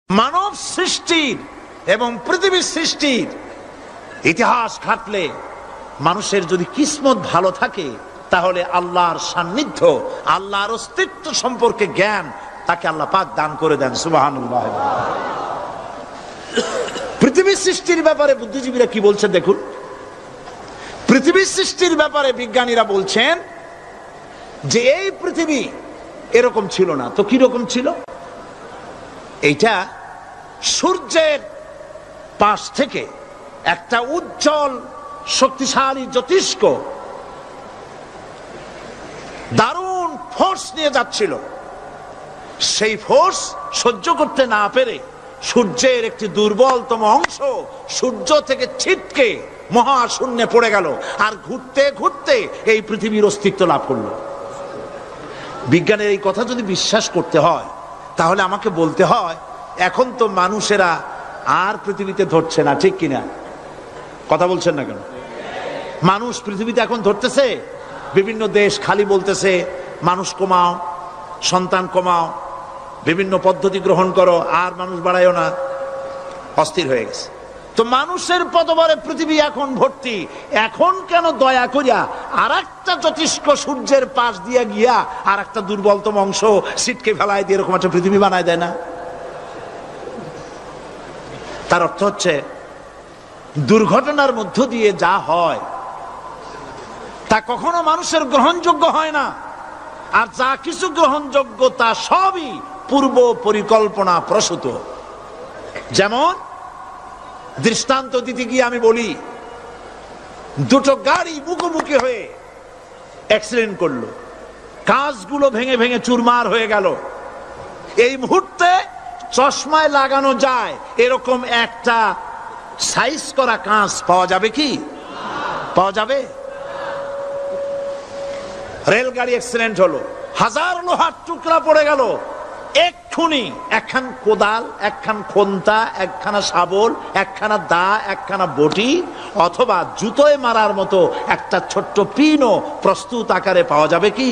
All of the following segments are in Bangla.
মানব সৃষ্টির এবং পৃথিবীর সৃষ্টির ইতিহাস ঘাটলে মানুষের যদি কিসমত ভালো থাকে তাহলে আল্লাহর সান্নিধ্য, আল্লাহর অস্তিত্ব সম্পর্কে জ্ঞান তাকে আল্লাহ পাক দান করে দেন। সুবহানাল্লাহ। পৃথিবীর সৃষ্টির ব্যাপারে বুদ্ধিজীবীরা কি বলছে দেখুন। পৃথিবীর সৃষ্টির ব্যাপারে বিজ্ঞানীরা বলছেন যে এই পৃথিবী এরকম ছিল না, তো কি রকম ছিল? এইটা সূর্যের পাশ থেকে একটা উজ্জ্বল শক্তিশালী জ্যোতিষ্ক দারুণ ফোর্স নিয়ে যাচ্ছিল। সেই ফোর্স সহ্য করতে না পেরে সূর্যের একটি দুর্বলতম অংশ সূর্য থেকে ছিটকে মহাশূন্যে পড়ে গেল, আর ঘুরতে ঘুরতে এই পৃথিবীর অস্তিত্ব লাভ করলো। বিজ্ঞানের এই কথা যদি বিশ্বাস করতে হয় তাহলে আমাকে বলতে হয় এখন তো মানুষেরা আর পৃথিবীতে ধরছে না, ঠিক কিনা? কথা বলছেন না কেন? মানুষ পৃথিবীতে এখন ধরতেছে। বিভিন্ন দেশ খালি বলতেছে মানুষ কমাও, সন্তান কমাও, বিভিন্ন পদ্ধতি গ্রহণ করো, আর মানুষ বাড়ায়ও না, অস্থির হয়ে গেছে। তো মানুষের পদবরে পৃথিবী এখন ভর্তি। এখন কেন দয়া করিয়া আর একটা জ্যোতিষ্ক সূর্যের পাশ দিয়ে গিয়া আর একটা দুর্বলতম অংশ ছিটকে ফেলায় দিয়ে এরকম একটা পৃথিবী বানায় দেয় না? তার অর্থ হচ্ছে দুর্ঘটনার মধ্য দিয়ে যা হয় তা কখনো মানুষের গ্রহণযোগ্য হয় না, আর যা কিছু গ্রহণযোগ্য তা সবই পূর্ব পরিকল্পনা প্রসূত। যেমন দৃষ্টান্ত দিতে গিয়ে আমি বলি, দুটো গাড়ি মুখোমুখি হয়ে অ্যাক্সিডেন্ট করলো, কাঁচগুলো ভেঙে ভেঙে চুরমার হয়ে গেল। এই মুহূর্তে চশমায় লাগানো যায় এরকম একটা সাইজ করা কাঁচ পাওয়া যাবে কি? পাওয়া যাবে? রেলগাড়ি অ্যাক্সিডেন্ট হলো, হাজার লোহার টুকরা পড়ে গেল, এক্ষুনি একখান কোদাল, একখান খন্তা, একখানা শাবল, একখানা দা, একখানা বটি অথবা জুতোয় মারার মতো একটা ছোট্ট পিনও প্রস্তুত আকারে পাওয়া যাবে কি?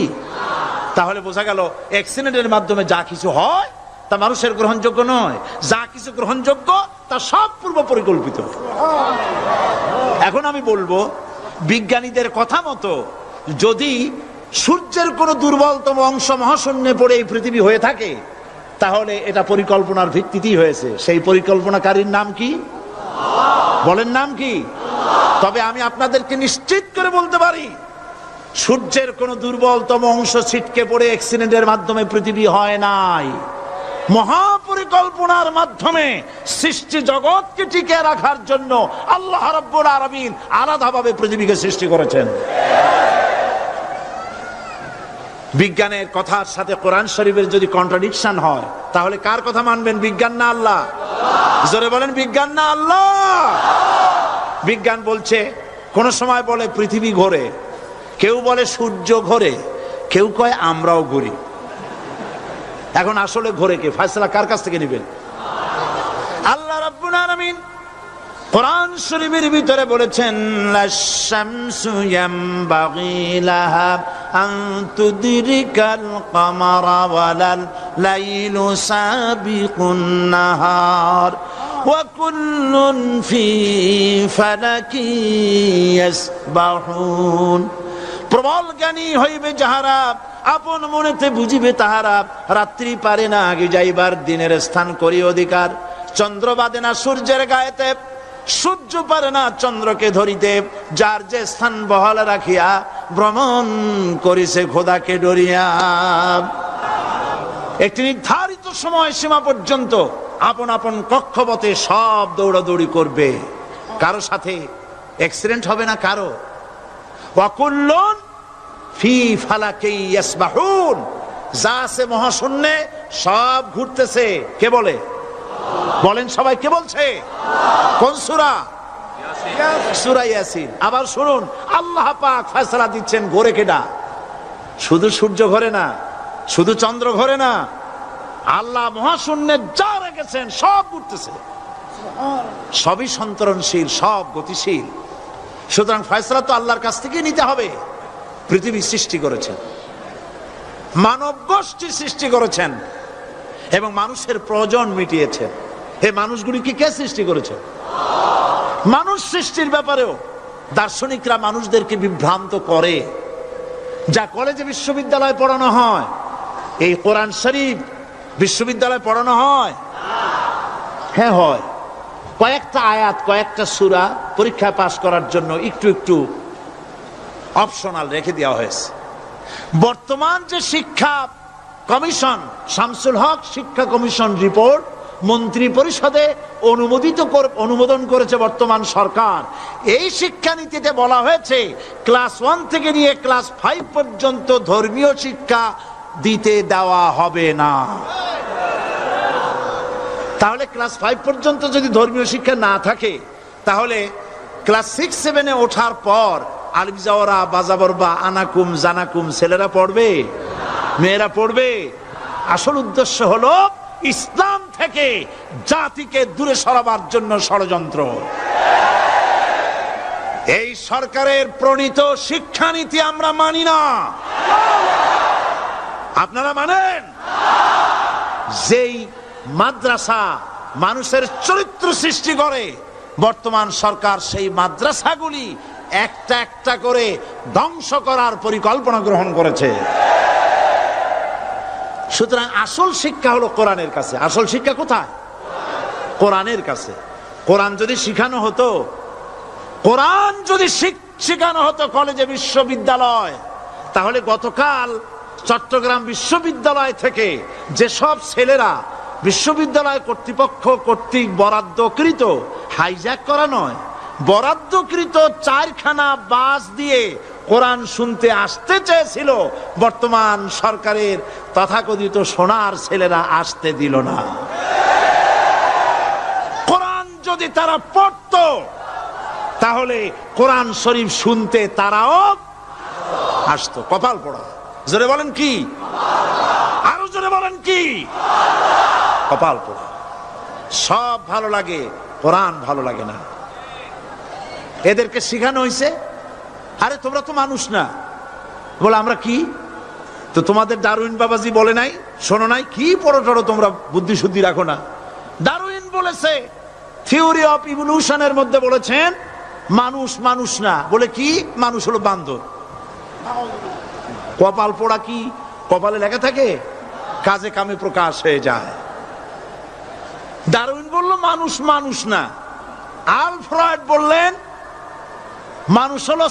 তাহলে বোঝা গেল অ্যাক্সিডেন্টের মাধ্যমে যা কিছু হয় তা মানুষের গ্রহণযোগ্য নয়, যা কিছু গ্রহণযোগ্য তা সব পূর্ব পরিকল্পিত। এখন আমি বলবো বিজ্ঞানীদের কথা মতো যদি সূর্যের কোন দুর্বলতম অংশ মহাশূন্যে পড়ে এই পৃথিবী হয়ে থাকে তাহলে এটা পরিকল্পনার ভিত্তিতেই হয়েছে। সেই পরিকল্পনাকারীর নাম কি? বলেন নাম কি? তবে আমি আপনাদেরকে নিশ্চিত করে বলতে পারি সূর্যের কোন দুর্বলতম অংশ ছিটকে পড়ে অ্যাক্সিডেন্টের মাধ্যমে পৃথিবী হয় নাই। মহাপরিকল্পনার মাধ্যমে সৃষ্টি জগৎকে টিকে রাখার জন্য আল্লাহ রাব্বুল আলামিন আলাদাভাবে পৃথিবীকে সৃষ্টি করেছেন। বিজ্ঞানের কথার সাথে কোরআন শরীফের যদি কন্ট্রাডিকশন হয় তাহলে কার কথা মানবেন? বিজ্ঞান না আল্লাহ? জোরে বলেন, বিজ্ঞান না আল্লাহ? বিজ্ঞান বলছে, কোন সময় বলে পৃথিবী ঘোরে, কেউ বলে সূর্য ঘোরে, কেউ কয় আমরাও ঘুরি। এখন আসলে ঘোরে কে? ফয়সালা কার কাছ থেকে নেবেন? আল্লাহ রাব্বুল আলামিন কোরআন শরীফের ভিতরে বলেছেন, লাশ-শামসু ইয়ামবাগি লাহা আন তুদরিকাল কামারা ওয়ালাল লাইলু সাবিকুন নাহার ওয়া কুল্লুন ফি ফালাকি ইয়াসবাহুন। প্রবল জ্ঞানী হইবে যাহারা, আপন মনেতে বুঝিবে তাহারা, রাত্রি পারে না আগে যাইবার, দিনের স্থান করি অধিকার। চন্দ্র বাদে না সূর্যের গায়েতে, সূর্য পারে না চন্দ্রকে ধরিতে, যার যে স্থান বহাল রাখিয়া ভ্রমণ করিছে খোদাকে ডরিয়া। একটি নির্ধারিত সময় সীমা পর্যন্ত আপন আপন কক্ষপথে সব দৌড়াদৌড়ি করবে, কারো সাথে অ্যাক্সিডেন্ট হবে না কারো। ওয়াকুল্লুন ফি ফালাকি ইয়াসবাহুন, যা আছে মহাশূন্যে সব ঘুরতেছে। কে বলে? বলেন সবাই, কে বলছে? কোন সূরা? সূরা ইয়াসিন। আবার শুনুন, আল্লাহ পাক ফয়সালা দিচ্ছেন ঘোরে কেডা? শুধু সূর্য ঘোরে না, শুধু চন্দ্র ঘোরে না, আল্লাহ মহাশূন্যে যা রেখেছেন সব ঘুরতেছে, সবই সন্তরণশীল, সব গতিশীল। সুতরাং ফয়সালা তো আল্লাহর কাছ থেকে নিতে হবে। পৃথিবী সৃষ্টি করেছেন, মানব গোষ্ঠী সৃষ্টি করেছেন, এবং মানুষের প্রয়োজন মিটিয়েছেন। এই মানুষগুলিকে কে সৃষ্টি করেছে? মানুষ সৃষ্টির ব্যাপারেও দার্শনিকরা মানুষদেরকে বিভ্রান্ত করে। যা কলেজে বিশ্ববিদ্যালয়ে পড়ানো হয়, এই কোরআন শরীফ বিশ্ববিদ্যালয়ে পড়ানো হয়? হ্যাঁ হয়। কয়েকটা আয়াত, কয়েকটা সূরা পরীক্ষা পাস করার জন্য একটু একটু অপশনাল রেখে দেওয়া হয়েছে। বর্তমান যে শিক্ষা কমিশন, শামসুল হক শিক্ষা কমিশন রিপোর্ট মন্ত্রী পরিষদে অনুমোদন করেছে বর্তমান সরকার। এই শিক্ষানীতিতে বলা হয়েছে ক্লাস 1 থেকে নিয়ে ক্লাস 5 পর্যন্ত ধর্মীয় শিক্ষা দিতে দেওয়া হবে না। তাহলে ক্লাস 5 পর্যন্ত যদি ধর্মীয় শিক্ষা না থাকে, তাহলে ক্লাস 6-7-এ ওঠার পর আলিফ জাওরা বাজাবরবা আনাকুম জানাকুম ছেলেরা পড়বে? মেয়েরা পড়বে? আসল উদ্দেশ্য হলো ইসলাম থেকে জাতিকে দূরে সরাবার জন্য ষড়যন্ত্র। এই সরকারের প্রণীত শিক্ষানীতি আমরা মানি না। আপনারা মানেন? যেই মাদ্রাসা মানুষের চরিত্র সৃষ্টি করে, বর্তমান সরকার সেই মাদ্রাসাগুলি একটা একটা করে ধ্বংস করার পরিকল্পনা গ্রহণ করেছে। সুতরাং আসল শিক্ষা হলো কোরআনের কাছে। আসল শিক্ষা কোথায়? কোরআনের কাছে। কোরআন যদি শিখানো হতো, কোরআন যদি শিখানো হতো কলেজে বিশ্ববিদ্যালয়, তাহলে গতকাল চট্টগ্রাম বিশ্ববিদ্যালয় থেকে যেসব ছেলেরা বিশ্ববিদ্যালয় কর্তৃপক্ষ কর্তৃক বরাদ্দকৃত, হাইজ্যাক করা নয়, বরাদ্দকৃত 4খানা বাস দিয়ে কোরআন শুনতে আসতে চেয়েছিল, বর্তমান সরকারের তথাকথিত সোনার ছেলেরা আসতে দিল না। কোরআন যদি তারা পড়তো, তাহলে কোরআন শরীফ শুনতে তারাও আসতো। কপাল পোড়া। জোরে বলেন কি? আরো জোরে বলেন কি? কপাল পোড়া। সব ভালো লাগে, কোরআন ভালো লাগে না। এদেরকে শিখানো হয়েছে, আরে তোমরা তো মানুষ না। বলে আমরা কি? তো তোমাদের ডারউইন বাবাজি বলে নাই, শোনো নাই? কি পড়ো টড়ো তোমরা, বুদ্ধি শুদ্ধি রাখো না। ডারউইন বলেছে, থিওরি অফ ইভলিউশনের মধ্যে বলেছেন মানুষ মানুষ না। বলে কি? মানুষ হলো বান্দর। কপাল পোড়া। কি কপালে লেখা থাকে? কাজে কামে প্রকাশ হয়ে যায়। ডারউইন বলল মানুষ মানুষ না। আলফ্রেড বললেন মানুষ হলো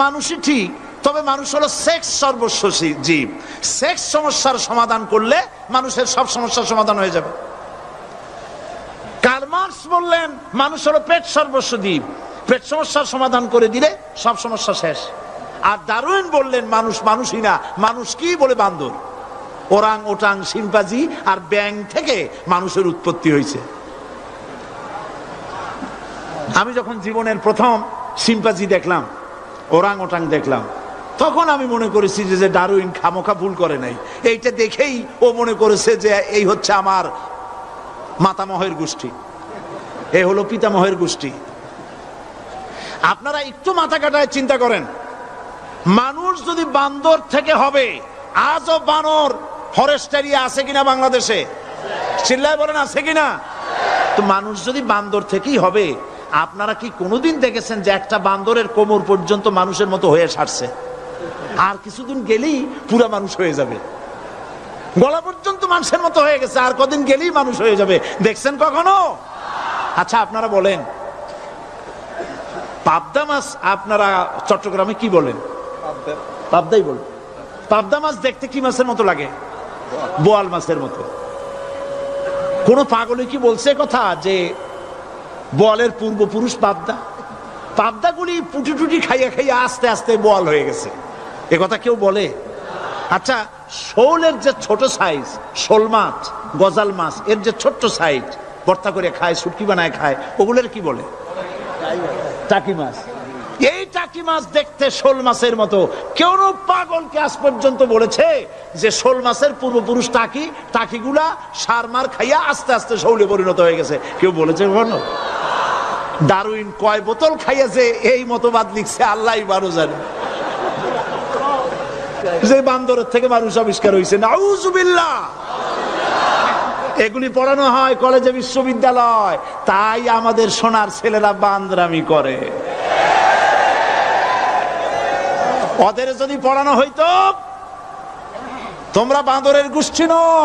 মানুষই ঠিক, তবে মানুষ হলো সেক্স সর্বস্ব জীব। সেক্স সমস্যার সমাধান করলে মানুষের সব সমস্যার সমাধান হয়ে যাবে। কার্ল মার্কস বললেন মানুষ হলো পেট সর্বস্ব জীব, পেট সমস্যার সমাধান করে দিলে সব সমস্যা শেষ। আর ডারউইন বললেন মানুষ মানুষই না, মানুষ কি? বলে বান্দর। ওরাং ওটাং শিম্পাজি আর ব্যাং থেকে মানুষের উৎপত্তি হয়েছে। আমি যখন জীবনের প্রথম শিম্পাজি দেখলাম, ওরাং ওটাং দেখলাম, তখন আমি মনে করেছি যে ডারউইন খামোখা ভুল করে নাই। এইটা দেখেই ও মনে করেছে যে এই হচ্ছে আমার মাতামহের গোষ্ঠী, এই হলো পিতামহের গোষ্ঠী। আপনারা একটু মাথা কাটায় চিন্তা করেন, মানুষ যদি বান্দর থেকে হবে, আজও বানর ফরেস্ট এরিয়া আছে কিনা বাংলাদেশে? চিল্লায় বলেন আছে কিনা? তো মানুষ যদি বান্দর থেকেই হবে, আপনারা কি কোনোদিন দেখেছেন যে একটা বান্দরের কোমর পর্যন্ত মানুষের মতো হয়ে সারছে? আর কিছুদিন গেলেই পুরা মানুষ হয়ে যাবে। গলা পর্যন্ত মানুষের মতো হয়ে গেছে, আর কদিন গেলেই মানুষ হয়ে যাবে। দেখছেন কখনো? আচ্ছা আপনারা বলেন, পাবদা মাছ আপনারা চট্টগ্রামে কি বলেন? পাবদাই বলেন। পাবদা মাছ দেখতে কি মাছের মতো লাগে? বোয়াল মাছের মতো। কোন পাগলে কি বলছে কথা যে বোয়ালের পূর্বপুরুষ পাবদা? পাবদাগুলি পুটি টুটি খাইয়া খাইয়া আস্তে আস্তে বোয়াল হয়ে গেছে, এ কথা কেউ বলে? আচ্ছা শোলের যে ছোট সাইজ, শোল মাছ, গজাল মাছ, এর যে ছোট্ট সাইজ ভর্তা করে খায়, শুটকি বানায় খায়, ওগুলোর কি বলে? টাকি মাছ। এই টাকি মাছ দেখতে শোল মাছের মতো। কেউ পাগলকে আজ পর্যন্ত বলেছে যে শোল মাছের পূর্বপুরুষ টাকি, টাকিগুলা সার মার খাইয়া আস্তে আস্তে শৌলে পরিণত হয়ে গেছে? কেউ বলেছে কখনো? ডারউইন কয় বোতল খাইয়া যে এই মতবাদ লিখছে আল্লাহ বারো জানে। যে বান্দরের থেকে মানুষ আবিষ্কার হয়েছে, নাউজুবিল্লাহ। এগুলি পড়ানো হয় কলেজে, বিশ্ববিদ্যালয়, তাই আমাদের সোনার ছেলেরা বান্দরামি করে। ওদের যদি পড়ানো হইতো তোমরা বাঁদরের গোষ্ঠী নও,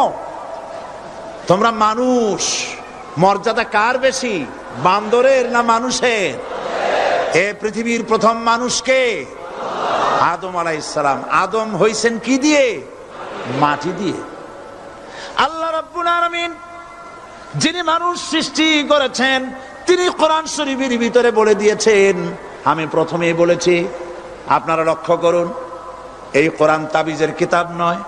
তোমরা মানুষ, মর্যাদা কার বেশি, বান্দরের না মানুষের? এ পৃথিবীর প্রথম মানুষকে আদম আলাইহিস সালাম। আদম হইছেন কি দিয়ে? মাটি দিয়ে। আল্লাহ রাব্বুল আলামিন যিনি মানুষ সৃষ্টি করেছেন তিনি কোরআন শরীফের ভিতরে বলে দিয়েছেন, আমি প্রথমেই বলেছি, আপনারা লক্ষ্য করুন, এই কোরআন তাবিজের কিতাব নয়,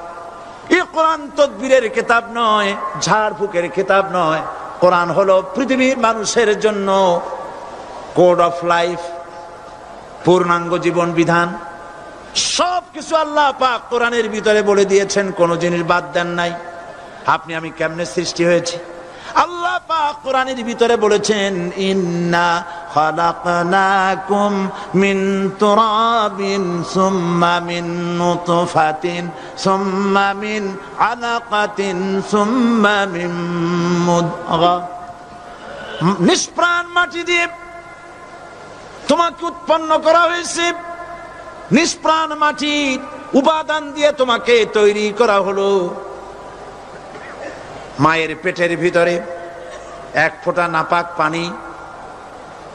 এই কোরআন তদবিরের কিতাব নয়, ঝাড়ফুঁকের কিতাব নয়। কোরআন হলো পৃথিবীর মানুষের জন্য কোড অফ লাইফ, পূর্ণাঙ্গ জীবন বিধান। সবকিছু আল্লাহ পাক কোরআনের ভিতরে বলে দিয়েছেন, কোন জিনিস বাদ দেন নাই। আপনি আমি কেমনে সৃষ্টি হয়েছি আল্লাহ পাক কোরআনের ভিতরে বলেছেন, ইন্না খালাকনাকুম মিন তুরাবিন সুম্মা মিন নুতফাতিন সুম্মা মিন আলাকাতিন সুম্মা মিন মুদগা। নিষ্প্রাণ মাটি দিয়ে তোমাকে উৎপন্ন করা হয়েছে, নিষ্প্রাণ মাটির উপাদান দিয়ে তোমাকে তৈরি করা হলো। মায়ের পেটের ভিতরে এক ফোঁটা নাপাক পানি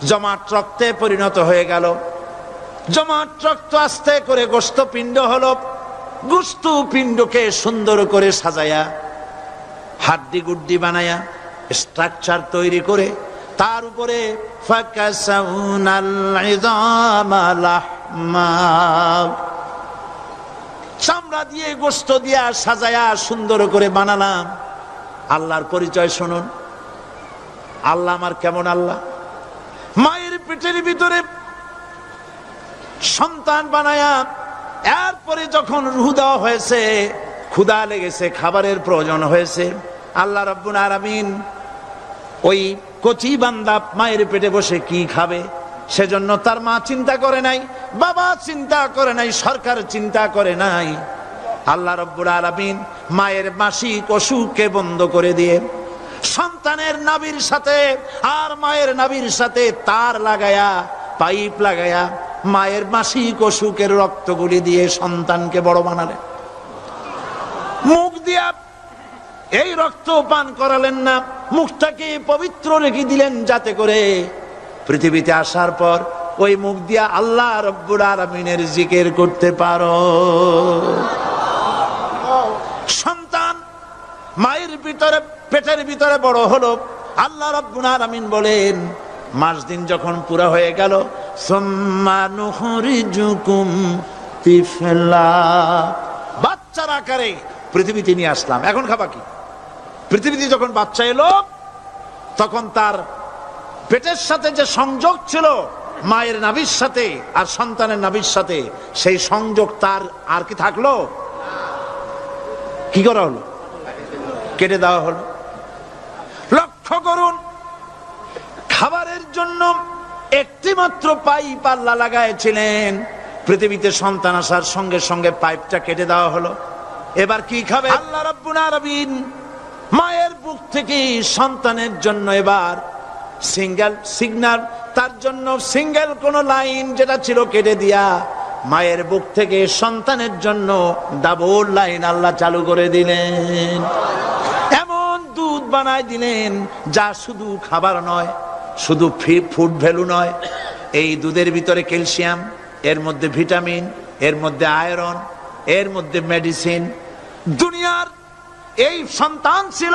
জমাট রক্তে পরিণত হয়ে গেল, জমাট রক্ত আস্তে করে গোস্ত পিণ্ড হলো, গোস্ত পিণ্ডকে সুন্দর করে সাজায়া হাড্ডি গুড্ডি বানায়া স্ট্রাকচার তৈরি করে তার উপরে ফাকাসাউনাল ইযামা লাহমা, চামড়া দিয়ে গোস্ত দিয়া সাজায়া সুন্দর করে বানালাম। আল্লাহর পরিচয় শুনুন, আল্লাহ আমার কেমন আল্লাহ। মায়ের পেটের ভিতরে সন্তান বানায়া এরপরে যখন রূহ দেওয়া হয়েছে, ক্ষুধা লেগেছে, খাবারের প্রয়োজন হয়েছে, আল্লাহ রাব্বুল আলামিন ওই কচি বান্দা মায়ের পেটে বসে কি খাবে সেজন্য তার মা চিন্তা করে নাই, বাবা চিন্তা করে নাই, সরকার চিন্তা করে নাই। আল্লাহ রাব্বুল আলামিন মায়ের মাসিক অসুখকে বন্ধ করে দিয়ে সন্তানের নাভির সাথে আর মায়ের নাভির সাথে তার লাগায়া, পাইপ লাগায়া মায়ের মাসিক অসুখের রক্তগুলি দিয়ে সন্তানকে বড় বানালেন। মুখ দিয়া এই রক্ত পান করালেন না, মুখটাকে পবিত্র রেখে দিলেন যাতে করে পৃথিবীতে আসার পর ওই মুখ দিয়া আল্লাহ রাব্বুল আলামিনের জিকির করতে পারো। সন্তান মায়ের ভিতরে পেটের ভিতরে বড় হলো, আল্লাহ রাব্বুল আলামিন বলেন মাস দিন যখন পুরা হয়ে গেল, সুম্মা নুখরিজুকুম তিফলা, বাচ্চার আকারে পৃথিবীতে নিয়ে আসলাম। এখন খাবা কি? পৃথিবীতে যখন বাচ্চা এলো তখন তার পেটের সাথে যে সংযোগ ছিল মায়ের নাভির সাথে আর সন্তানের নাভির সাথে, সেই সংযোগ তার আর কি থাকলো? কি করা হলো? কেটে দেওয়া হলো। লক্ষ্য করুন, খাবারের জন্য একটি মাত্র পাইপ আল্লাহ লাগাইছিলেন, পৃথিবীতে সন্তান আসার সঙ্গে সঙ্গে পাইপটা কেটে দেওয়া হলো। এবার কি খাবে? আল্লাহ রাব্বুল আলামিন মায়ের বুক থেকে সন্তানের জন্য এবার সিঙ্গেল সিগন্যাল, তার জন্য সিঙ্গেল কোন লাইন যেটা ছিল কেটে দিয়া মায়ের বুক থেকে সন্তানের জন্য ডাবল লাইন আল্লাহ চালু করে দিলেন। এমন দুধ বানায় দিলেন যা শুধু খাবার নয়, শুধু ফুড ভ্যালু নয়, এই দুধের ভিতরে ক্যালসিয়াম, এর মধ্যে ভিটামিন, এর মধ্যে আয়রন, এর মধ্যে মেডিসিন। দুনিয়ার এই সন্তান ছিল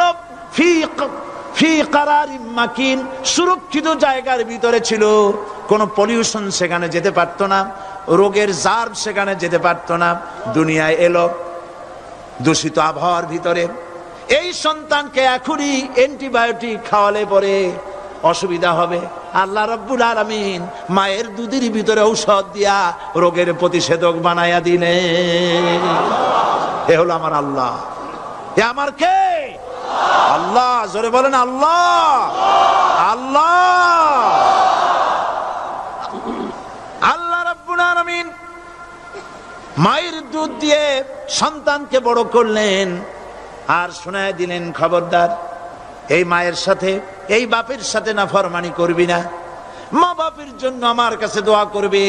ফি কারারিম মাকিন, সুরক্ষিত জায়গার ভিতরে ছিল, কোনো পলিউশন সেখানে যেতে পারত না, রোগের জার্ম সেখানে যেতে পারত না। দুনিয়ায় এলো দূষিত আবহাওয়ার ভিতরে, এই সন্তানকে এখনই অ্যান্টিবায়োটিক খাওয়ালে পরে অসুবিধা হবে। আল্লাহ রাব্বুল আলামিন মায়ের দুধের ভিতরে ঔষধ দিয়া রোগের প্রতিষেধক বানায়া দিলেন। এ হলো আমার আল্লাহ। এ আমার কে? আল্লাহ। জোরে বলেন আল্লাহ। আল্লাহ আল্লাহ রাব্বুল আলামিন মায়ের দুধ দিয়ে সন্তানকে বড় করলেন আর শোনায় দিলেন, খবরদার এই মায়ের সাথে, এই বাপের সাথে নাফরমানি করবি না। মা বাপের জন্য আমার কাছে দোয়া করবে,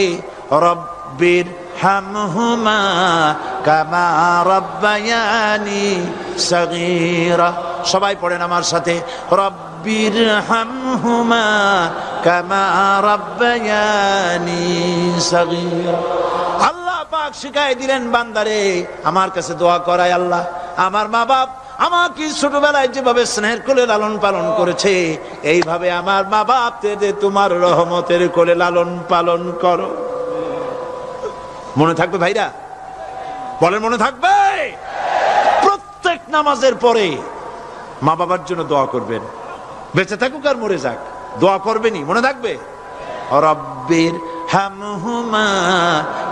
রব্বির হামহুমা কামা রাব্বায়ানি সগীরা। সবাই পড়েন আমার সাথে, রব্বির হামহুমা কামা রাব্বায়ানি সগীরা। আল্লাহ পাক শিখাই দিলেন বান্দারে আমার কাছে দোয়া করায়, আল্লাহ আমার মা বাপ আমাকে ছোটবেলায় যেভাবে স্নেহের কোলে লালন পালন করেছে, এইভাবে আমার মা বাপদের তোমার রহমতের কোলে লালন পালন করো। মনে থাকবে ভাইরা? বলেন মনে থাকবে? প্রত্যেক নামাজের পরে মা বাবার জন্য দোয়া করবেন, বেঁচে থাকুক আর মরে যাক, দোয়া করবেনই। মনে থাকবে? রব্বির হামহুমা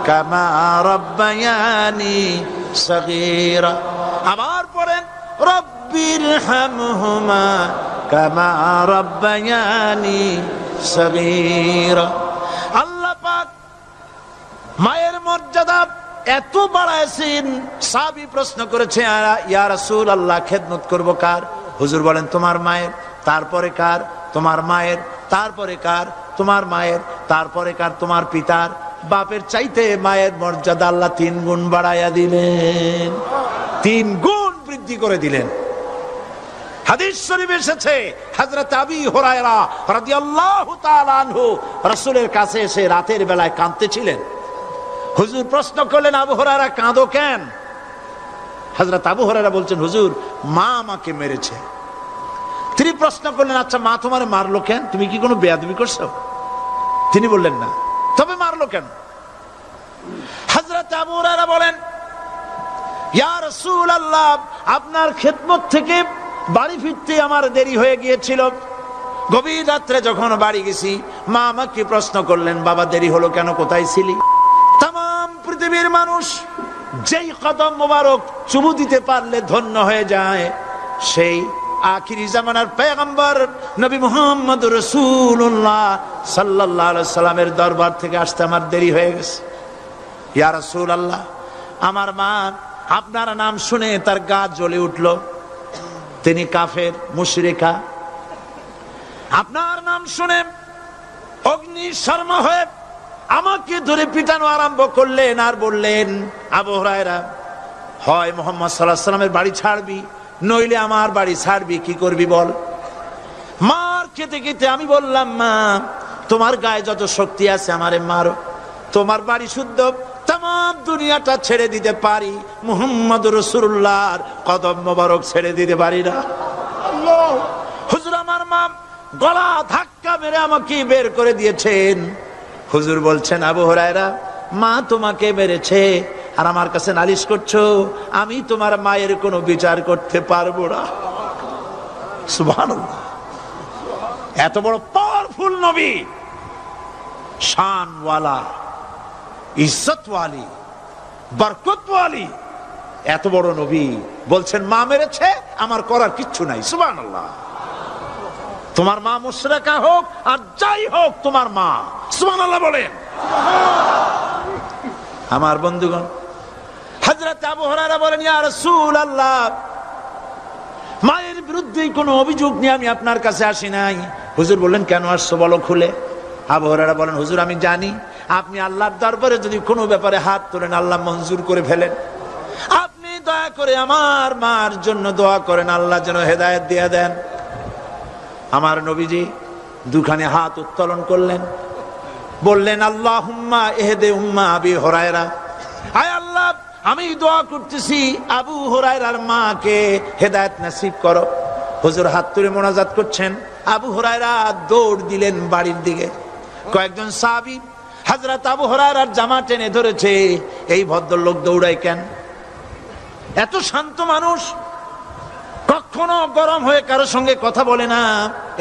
কামা রাব্বায়ানি সগীরা। আবার পড়েন, রব্বির হামহুমা কামা রাব্বায়ানি সগীরা। আল্লাহ পাক মায়ের মর্যাদা এত বাড়াইছেন, সাহাবী প্রশ্ন করেছে, ইয়া রাসূলুল্লাহ খেদমত করব কার? হুজুর বলেন তোমার মায়ের, তারপরে কার? তোমার মায়ের, তারপরে কার? তোমার মায়ের, তারপরে কার? তোমার পিতার। বাপের চাইতে মায়ের মর্যাদা আল্লাহ 3 গুণ বাড়াইয়া দিলেন, 3 গুণ বৃদ্ধি করে দিলেন। হাদিস শরীফে এসেছে, হযরত আবী হুরায়রা রাদিয়াল্লাহু তাআলা আনহু রাসূলের কাছে এসে রাতের বেলায় কাঁদতেছিলেন। হুজুর প্রশ্ন করলেন, আবু হুরায়রা কাঁদো কেন? হযরত আবু হুরায়রা বলছেন, হুজুর মা আমাকে মেরেছে। তিনি প্রশ্ন করলেন, আচ্ছা মা তোমারে মারলো কেন? তুমি কি কোনো বেয়াদবি করছো? তিনি বললেন না, তবে মারলো কেন? হযরত আবু হুরায়রা বলেন, ইয়া রাসূলুল্লাহ আপনার খেদমত থেকে বাড়ি ফিরতে আমার দেরি হয়ে গিয়েছিল। গভীর রাত্রে যখন বাড়ি গেছি, মা আমাকে প্রশ্ন করলেন, বাবা দেরি হলো কেন, কোথায় ছিলি? তাম পৃথিবীর মানুষ যেই কদম মোবারক চুমু দিতে পারলে ধন্য হয়ে যায়, সেই আখিরি জামানার পয়গম্বর নবী মুহাম্মদ রাসূলুল্লাহ সাল্লাল্লাহু আলাইহি সাল্লামের দরবার থেকে আসতে আমার দেরি হয়ে গেছে। ইয়া রাসূলুল্লাহ আমার মা আপনার নাম শুনে তার গা জ্বলে উঠল, তিনি কাফের মুশরিকা। আপনার নাম শুনে অগ্নি শর্মা হয়ে আমাকে ধরে পিটানো আরম্ভ করলেন আর বললেন, আবু হুরায়রা হয় মুহাম্মদ সাল্লাল্লাহু আলাইহি সাল্লামের বাড়ি ছাড়বি, নইলে আমার বাড়ি ছাড়বি, কি করবি বল? মার খেতে খেতে আমি বললাম, মা তোমার গায়ে যত শক্তি আছে আমারে মারো, তোমার বাড়ি শুদ্ধ, তাম দুনিয়াটা ছেড়ে দিতে পারি, মুহাম্মদ রাসূলুল্লাহর কদম মোবারক ছেড়ে দিতে পারি না। হুজুর আমার মা গলা ধাক্কা মেরে আমাকে বের করে দিয়েছেন। হুজুর বলছেন, আবু হুরায়রা মা তোমাকে মেরেছে আর আমার কাছে নালিশ করছো, আমি তোমার মায়ের কোনো বিচার করতে পারবো না। সুবহানাল্লাহ, এত বড় পাওয়ারফুল নবী, শানওয়ালা, ইজ্জতওয়ালি, বরকতওয়ালি, এত বড় নবী বলছেন মা মেরেছে, আমার করার কিচ্ছু নাই। সুবহানাল্লাহ। তোমার মা মুশরিকা হোক আর যাই হোক, তোমার মা। সুবহানাল্লাহ বলেন। আমার বন্ধুগণ, হযরত আবু হুরায়রা বলেন, ইয়া রাসূলুল্লাহ মায়ের বিরুদ্ধে কোনো অভিযোগ নিয়ে আমি আপনার কাছে আসি নাই। হুজুর বললেন, কেন আসছো বলো খুলে। আবু হুরায়রা বলেন, হুজুর আমি জানি আপনি আল্লাহর দরবারে যদি কোনো ব্যাপারে হাত তোলেন আল্লাহ মঞ্জুর করে ফেলেন। আপনি দয়া করে আমার মার জন্য দোয়া করেন, আল্লাহ যেন হেদায়েত দিয়ে দেন। আমার নবীজি দুখানে হাত উত্তোলন করলেন, বললেন, আল্লাহুম্মা ইহদি উম্মা আবি হুরায়রা, আয় আল্লাহ আমি দোয়া করতেছি আবু হুরায়রার মাকে হেদায়েত নসিব করো। হুজুর হাত তুলে মোনাজাত করছেন, আবু হুরায়রা দৌড় দিলেন বাড়ির দিকে। কয়েকজন সাহাবী হযরত আবু হুরায়রার জামা টেনে ধরেছে, এই ভদ্রলোক দৌড়ায় কেন? এত শান্ত মানুষ, কখনো গরম হয়ে কারোর সঙ্গে কথা বলে না,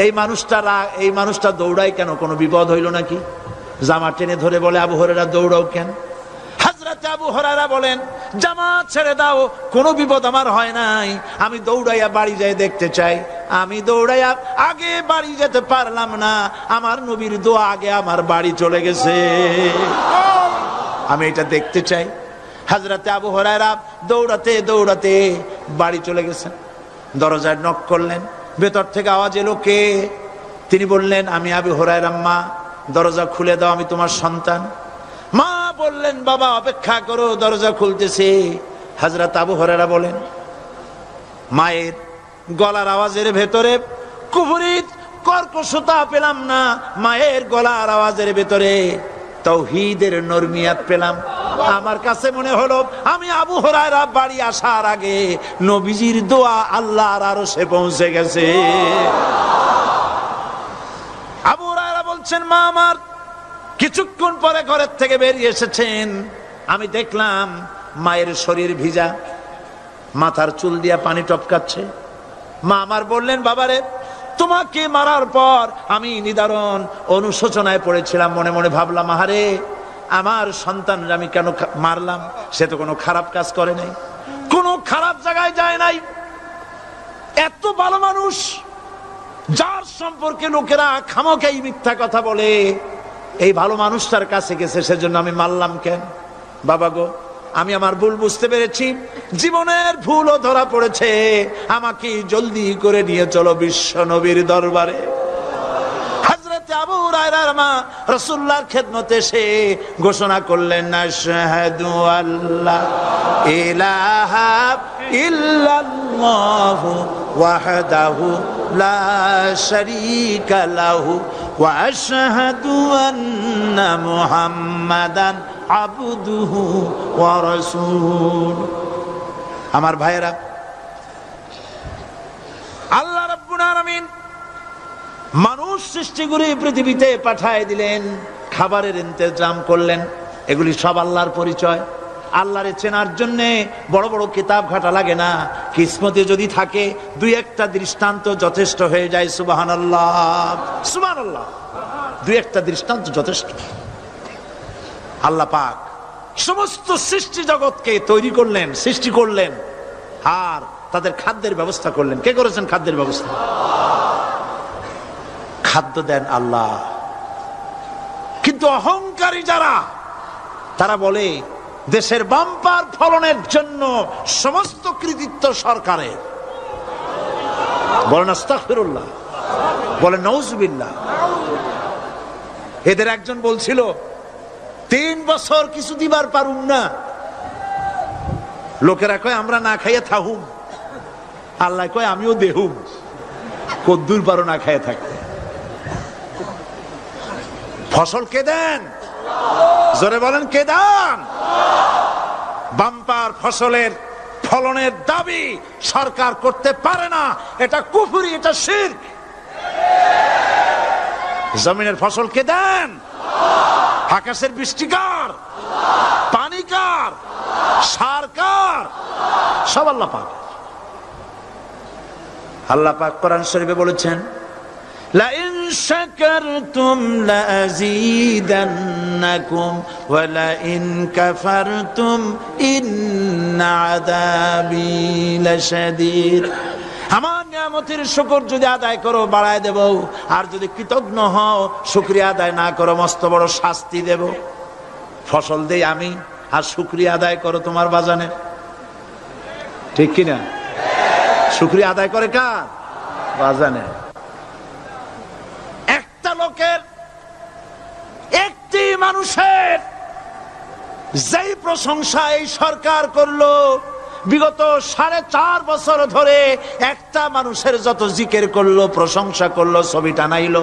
এই মানুষটা দৌড়ায় কেন? কোনো বিপদ হইল নাকি? জামা টেনে ধরে বলে, আবু হুরায়রা দৌড়াও কেন? হযরত আবু হুরায়রা বলেন, জামা ছেড়ে দাও, কোনো বিপদ আমার হয় নাই, আমি দৌড়াইয়া বাড়ি যাই দেখতে চাই। আমি দৌড়াইয়া আগে বাড়ি যেতে পারলাম না, আমার নবীর দোয়া আগে আমার বাড়ি চলে গেছে, আমি এটা দেখতে চাই। হযরত আবু হুরায়রা দৌড়াতে দৌড়াতে বাড়ি চলে গেছেন। দরজায় নক করলেন, ভেতর থেকে আওয়াজ এলো, কে? তিনি বললেন, আমি আবু হুরায়রা। মা, দরজা খুলে দাও, আমি তোমার সন্তান। মা বললেন, বাবা অপেক্ষা করো, দরজা খুলতেছে। হযরত আবু হুরায়রা বলেন, মায়ের গলার আওয়াজের ভেতরে কুফরি কর্কশতা পেলাম না, মায়ের গলার আওয়াজের ভেতরে তাওহীদের নরমিয়াত পেলাম। আমার কাছে মনে হলো আমি আবু হুরায়রা বাড়ি আসার আগে নবীজির দোয়া আল্লাহর আরশে পৌঁছে গেছে। আবু হুরায়রা বলছেন, মা আমার কিছুক্ষণ পরে ঘরের থেকে বেরিয়ে এসেছেন। আমি দেখলাম মায়ের শরীর ভিজা, মাথার চুল দিয়া পানি টপকাচ্ছে। মা আমার বললেন, বাবারে, তোমাকে মারার পর আমি নিদারুণ অনুশোচনায় পড়েছিলাম। মনে মনে ভাবলাম, আহারে, আমার সন্তান আমি কেন মারলাম? সে তো কোনো খারাপ কাজ করে নাই, কোনো খারাপ জায়গায় যায় নাই। এত ভালো মানুষ, যার সম্পর্কে লোকেরা খামোখাই মিথ্যা কথা বলে, এই ভালো মানুষটার কাছে গেছে, সেজন্য আমি মারলাম কেন? বাবা গো, আমি আমার ভুল বুঝতে পেরেছি, জীবনের ভুলও ধরা পড়েছে, আমাকে জলদি করে নিয়ে চলো বিশ্ব নবীর দরবারে। হযরত আবু হুরায়রার মা রাসূলুল্লাহর খেদমতে এসে ঘোষণা করলেন, আশহাদু আল্লা ইলাহা ইল্লাল্লাহু ওয়াহদাহু লা শারীকা লাহু ওয়া আশহাদু আন্না মুহাম্মাদান আবদুহু ওয়া রাসূলুহু। আমার ভাইয়েরা, আল্লাহ রাব্বুল আলামিন মানুষ সৃষ্টি করে পৃথিবীতে পাঠায় দিলেন, খাবারের ইন্তজাম করলেন। এগুলি সব আল্লাহর পরিচয়। আল্লাহরে চেনার জন্য বড় বড় কিতাব ঘাটা লাগে না, কিসমতে যদি থাকে দুই একটা দৃষ্টান্ত যথেষ্ট হয়ে যায়। সুবহানাল্লাহ, সুবহানাল্লাহ, দুই একটা দৃষ্টান্ত যথেষ্ট। আল্লাহ পাক সমস্ত সৃষ্টি জগৎকে তৈরি করলেন, সৃষ্টি করলেন, আর তাদের খাদ্যের ব্যবস্থা করলেন। কে করেছেন খাদ্যের ব্যবস্থা? খাদ্য দেন আল্লাহ। কিন্তু অহংকারী যারা, তারা বলে দেশের বাম্পার ফলনের জন্য সমস্ত কৃতিত্ব সরকারের। বলেন আস্তাগফিরুল্লাহ, বলেন নাউজুবিল্লাহ। এদের একজন বলছিল, 3 বছর কিছু দিবার পারুম না। লোকেরা কয় আমরা না খাইয়ে থাকুম, আল্লাহ কয় আমিও দেহুম। কদ্দুর পারো না খাইয়ে থাকতে। ফসল কে দেন? জোরে বলেন, কে দেন? বাম্পার ফসলের ফলনের দাবি সরকার করতে পারে না, এটা কুফরি, এটা শিরক। জমিনের ফসল কে দেন? আকাশের বৃষ্টি কার? পানি কার? সার কার? সব আল্লাহ পাক। আল্লাহ পাক কোরআন শরীফে বলেছেন, লা ইন শাকারতুম লা আযীদান্নাকুম ওয়া লা ইন কাফারতুম ইন্না আযাবি লাশাদীদ। আমার নিয়ামতের শুকর যদি আদায় করো বাড়ায় দেব, আর যদি কৃতজ্ঞ হও, শুকরিয়া আদায় না করো, মস্ত বড় শাস্তি দেব। ফসল দেই আমি, আর শুকরিয়া আদায় করো তোমার বাজানে। ঠিক কিনা? শুকরিয়া আদায় করে কার? বাজানে। একটা লোকের, একটি মানুষের যেই প্রশংসা এই সরকার করলো, বিগত 4.5 বছর ধরে একটা মানুষের যত জিকির করলো, প্রশংসা করলো, ছবি টানাইলো,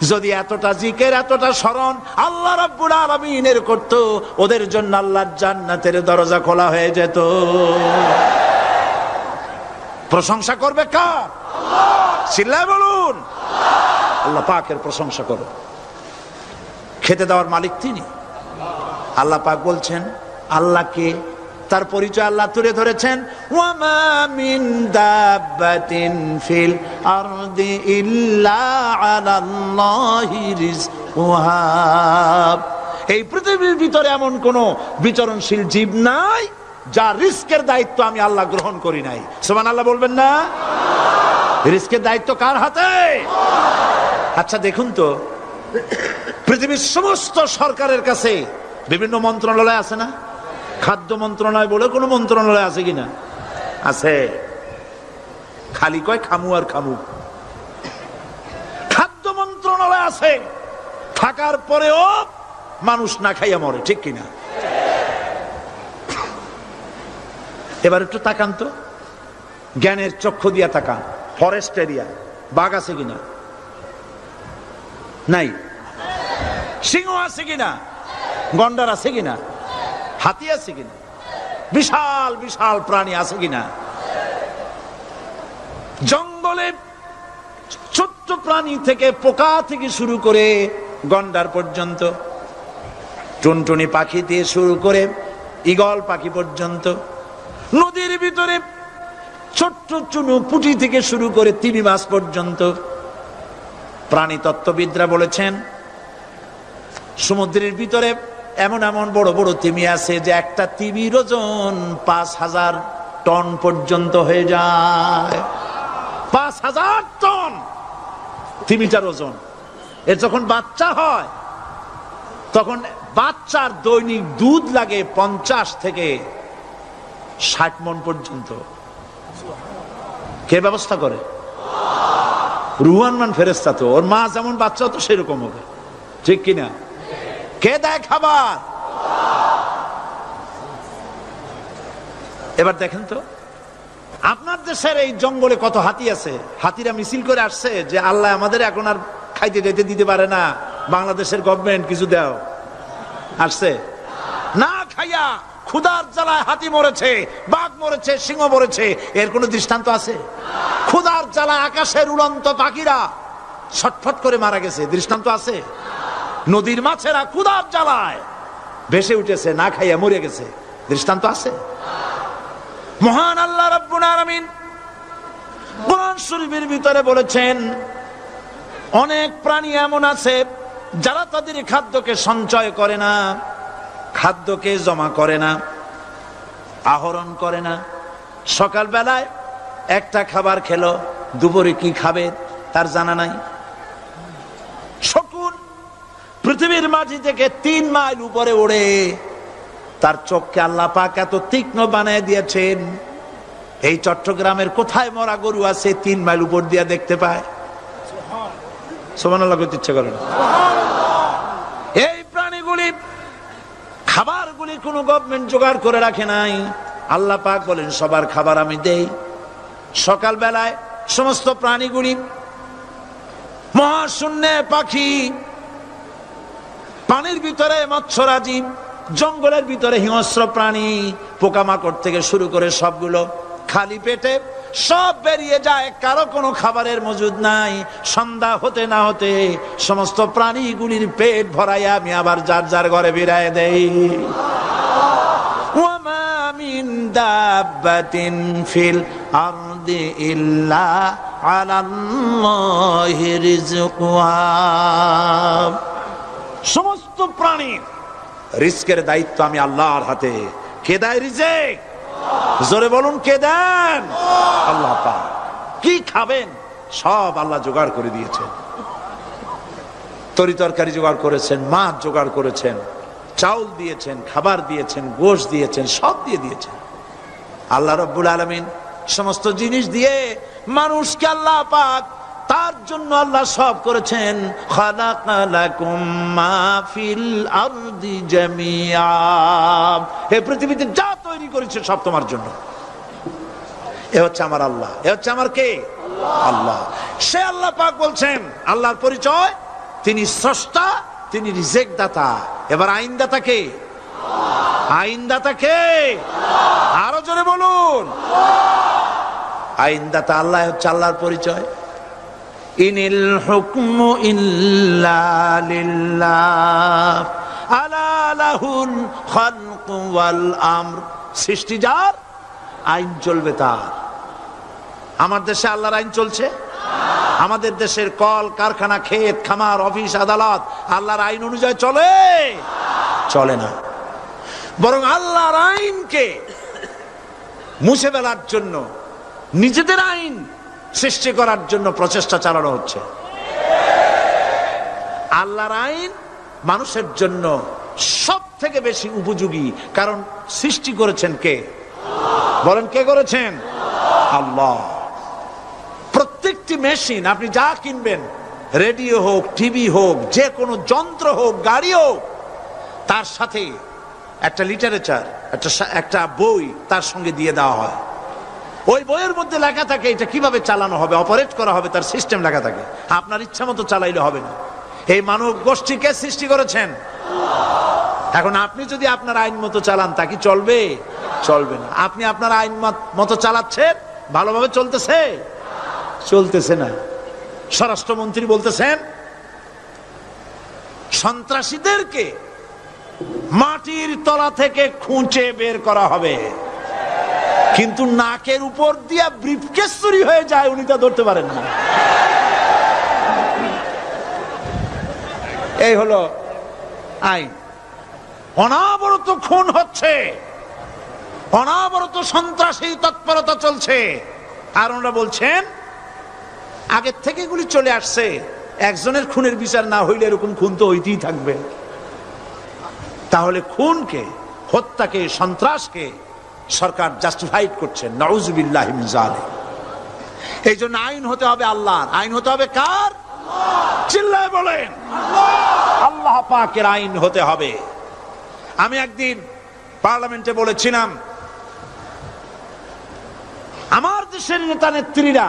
যদি এতটা জিকির, এতটা স্মরণ আল্লাহ রাব্বুল আলামিনের করতো, ওদের জন্য আল্লাহর জান্নাতের দরজা খোলা হয়ে যেত। প্রশংসা করবে কার? চিল্লায় বলুন, আল্লাহ পাকের প্রশংসা করো। খেতে দেওয়ার মালিক তিনি। আল্লাহ পাক বলছেন, আল্লাহকে, তার পরিচয় আল্লাহ তুলে ধরেছেন, ওয়ামা মিন দাব্বাতিন ফিল আরদি ইল্লা আলাল্লাহি রিজকুহা। এই পৃথিবীর ভিতরে এমন কোন বিচরণশীল জীব নাই যার রিস্কের দায়িত্ব আমি আল্লাহ গ্রহণ করি নাই। সুবহানাল্লাহ বলবেন না? রিস্কের দায়িত্ব কার হাতে? আচ্ছা দেখুন তো, পৃথিবীর সমস্ত সরকারের কাছে বিভিন্ন মন্ত্রণালয় আছে না? খাদ্য মন্ত্রণালয় বলে কোন মন্ত্রণালয় আছে কিনা? আছে। খালি কয় খামু আর খামু। খাদ্য মন্ত্রণালয় আছে, থাকার পরেও মানুষ না খাইয়া মরে, ঠিক কিনা? এবার একটু তাকান তো, জ্ঞানের চক্ষু দিয়া তাকান। ফরেস্ট এরিয়া, বাঘ আছে কিনা? নাই। সিংহ আছে কিনা? গন্ডার আছে কিনা? হাতি আছে কিনা? বিশাল বিশাল প্রাণী আছে কিনা? জঙ্গলে ছোট্ট প্রাণী থেকে, পোকা থেকে শুরু করে গন্ডার পর্যন্ত, টুনটুনি পাখি দিয়ে শুরু করে ঈগল পাখি পর্যন্ত, নদীর ভিতরে ছোট্ট চুনু পুঁটি থেকে শুরু করে তিমি মাছ পর্যন্ত। প্রাণী তত্ত্ববিদরা বলেছেন সমুদ্রের ভিতরে এমন এমন বড় বড় তিমি আছে যে একটা তিমির ওজন 5000 টন পর্যন্ত হয়ে যায়। 5000 টন তিমিটার ওজন। এর যখন বাচ্চা হয় তখন বাচ্চার দৈনিক দুধ লাগে 50 থেকে 60 মণ পর্যন্ত। কে ব্যবস্থা করে? রুহান মান ফেরেশতা। তো ওর মা যেমন বাচ্চা তো সেরকম হবে, ঠিক কিনা? কে দেয় খাবার? এবার দেখেন তো, আপনার দেশের এই জঙ্গলে কত হাতি আছে। হাতিরা মিছিল করে আসছে যে আল্লাহ আমাদের এখন আর খাইতে যেতে দিতে পারে না, বাংলাদেশের গভর্নমেন্ট কিছু দাও। আসছে না, খাইয়া ক্ষুধার জ্বালায় হাতি মরেছে, বাঘ মরেছে, সিংহ মরেছে। এর কোন দৃষ্টান্ত আছে? ক্ষুধার জ্বালায় আকাশের উড়ন্ত পাখিরা ছটফট করে মারা গেছে, দৃষ্টান্ত আছে? নদীর মাছেরা ক্ষুধার জ্বালায় ভেসে উঠেছে, না খাইয়া মরে গেছে, দৃষ্টান্ত আছে? মহান আল্লাহ রাব্বুল আলামিন কোরআন শরীফের ভিতরে বলেছেন অনেক প্রাণী এমন আছে যারা তাদের খাদ্যকে সঞ্চয় করে না, খাদ্যকে জমা করে না, আহরণ করে না। সকাল বেলায় একটা খাবার খেলো, দুপুরে কি খাবে তার জানা নাই। শকুন পৃথিবীর মাটি থেকে 3 মাইল উপরে ওড়ে, তার চোখকে আল্লাহ পাক এত তীক্ষ্ণ বানিয়ে দিয়েছেন, এই চট্টগ্রামের কোথায় মরা গরু আছে 3 মাইল উপর দিয়ে দেখতে পায়? সুবহানাল্লাহ করতে ইচ্ছা করে না। এই প্রাণীগুলি খাবারগুলি কোন গভর্নমেন্ট জোগাড় করে রাখে নাই। আল্লাহ পাক বলেন সবার খাবার আমি দেই। সকাল বেলায় সমস্ত প্রাণীগুলি, মহাশূন্যে পাখি, পানির ভিতরে মৎস্যরাজি, জঙ্গলের ভিতরে হিংস্র প্রাণী, পোকামাকড় থেকে শুরু করে সবগুলো খালি পেটে সব বেরিয়ে যায়, কারো কোনো খাবারের মজুদ নাই। সন্ধ্যা হতে না হতে সমস্ত প্রাণীগুলির পেট ভরাইয়া আমি আবার যার যার ঘরে বিরায় দেই। ওয়ামা মিন দাব্বাতিন ফিল আরদি ইল্লা আলাল্লাহি রিজকুহা। সমস্ত প্রাণীর রিজকের দায়িত্ব আমি আল্লাহর হাতে। কে দেয় রিজক? জোরে বলুন, কে দেন? আল্লাহ পাক। কি খাবেন সব আল্লাহ জোগাড় করে দিয়েছেন। তরি তরকারি জোগাড় করেছেন, মাছ জোগাড় করেছেন, চাউল দিয়েছেন, খাবার দিয়েছেন, গোশত দিয়েছেন, সব দিয়ে দিয়েছেন আল্লাহ রাব্বুল আলামিন। সমস্ত জিনিস দিয়ে মানুষকে আল্লাহ পাক তার জন্য আল্লাহ সব করেছেন। খালাকালাকুম মা ফিল আরদি জামিআ। এই পৃথিবীতে যা তৈরি করেছে সব তোমার জন্য। এ হচ্ছে আমার আল্লাহ, এ হচ্ছে আমার কে? আল্লাহ। সে আল্লাহ পাক বলছেন, আল্লাহর পরিচয় তিনি স্রষ্টা, তিনি রিজেক দাতা। এবার আইনদাতা কে? আইনদাতা কে? আরো জোরে বলুন। আইনদাতা আল্লাহ হচ্ছে আল্লাহর পরিচয়। ইনিল হুকমু ইল্লা লিল্লাহ আলা লাহুল খালকু ওয়াল আমর। সৃষ্টি যার, আইন চলবে তার। আমার দেশে আল্লাহর আইন চলছে? আমাদের দেশের কল কারখানা, ক্ষেত খামার, অফিস আদালত আল্লাহর আইন অনুযায়ী চলে? চলে না। বরং আল্লাহর আইনকে মুছে ফেলার জন্য নিজেদের আইন সৃষ্টি করার জন্য প্রচেষ্টা চালানো হচ্ছে। আল্লাহর আইন মানুষের জন্য সব থেকে বেশি উপযোগী, কারণ সৃষ্টি করেছেন কে? বলেন, কে করেছেন? আল্লাহ। প্রতিটি মেশিন, আপনি যা কিনবেন, রেডিও হোক, টিভি হোক, যে কোনো যন্ত্র হোক, গাড়ি হোক, তার সাথে একটা লিটারেচার, একটা বই তার সঙ্গে দিয়ে দেওয়া হয়। ওই বইয়ের মধ্যে লেখা থাকে এটা কিভাবে চালানো হবে, অপারেট করা হবে, তার সিস্টেম লেখা থাকে। আপনার ইচ্ছা মতো চালাইলে হবে না। এই মানব গোষ্ঠীকে সৃষ্টি করেছেন। এখন আপনি যদি আপনার আইন মতো চালান, তা কি চলবে? চলবে না। আপনি আপনার আইন মতো চালাচ্ছেন, ভালোভাবে চলতেছে? চলতেছে না। স্বরাষ্ট্রমন্ত্রী বলতেছেন সন্ত্রাসীদেরকে মাটির তলা থেকে খুঁজে বের করা হবে, কিন্তু নাকের উপর দিয়া ব্রিফকেস চুরি হয়ে যায়, উনি তা ধরতে পারেন না। এই হলো আইন। অনাবরত খুন হচ্ছে, অনাবরত সন্ত্রাসী তৎপরতা চলছে, আর ওনারা বলছেন আগের থেকে এগুলি চলে আসছে, একজনের খুনের বিচার না হইলে এরকম খুন তো হইতেই থাকবে। তাহলে খুনকে, হত্যাকে, সন্ত্রাসকে সরকার জাস্টিফাইড করছেন। নাউযুবিল্লাহি মিন যালিক। এই জন্য আইন হতে হবে আল্লাহর। আইন হতে হবে কার? চিল্লায় বলেন, আল্লাহ পাকের আইন হতে হবে। আমি একদিন পার্লামেন্টে বলেছিলাম, আমার দেশের নেতা নেত্রীরা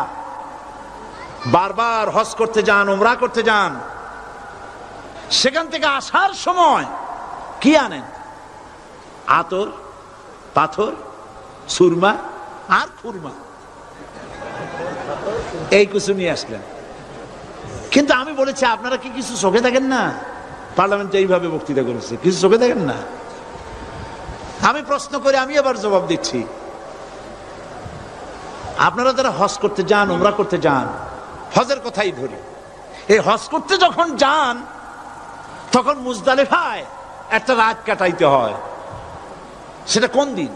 বারবার হজ করতে যান, উমরা করতে যান, সেখান থেকে আসার সময় কি আনেন? আতর, পাথর, সুরমা আর খুরমা, এই কিছু নিয়ে আসলেন। কিন্তু আমি বলেছি, আপনারা কি কিছু চোখে দেখেন না? পার্লামেন্টে এইভাবে বক্তৃতা করেছে, কিছু চোখে দেখেন না? আমি প্রশ্ন করে আমি আবার জবাব দিচ্ছি, আপনারা যারা হজ করতে যান, উমরা করতে যান, হজের কথাই ধরি, এই হজ করতে যখন যান তখন মুজদালিফায় একটা রাত কাটাইতে হয়। সেটা কোন দিন?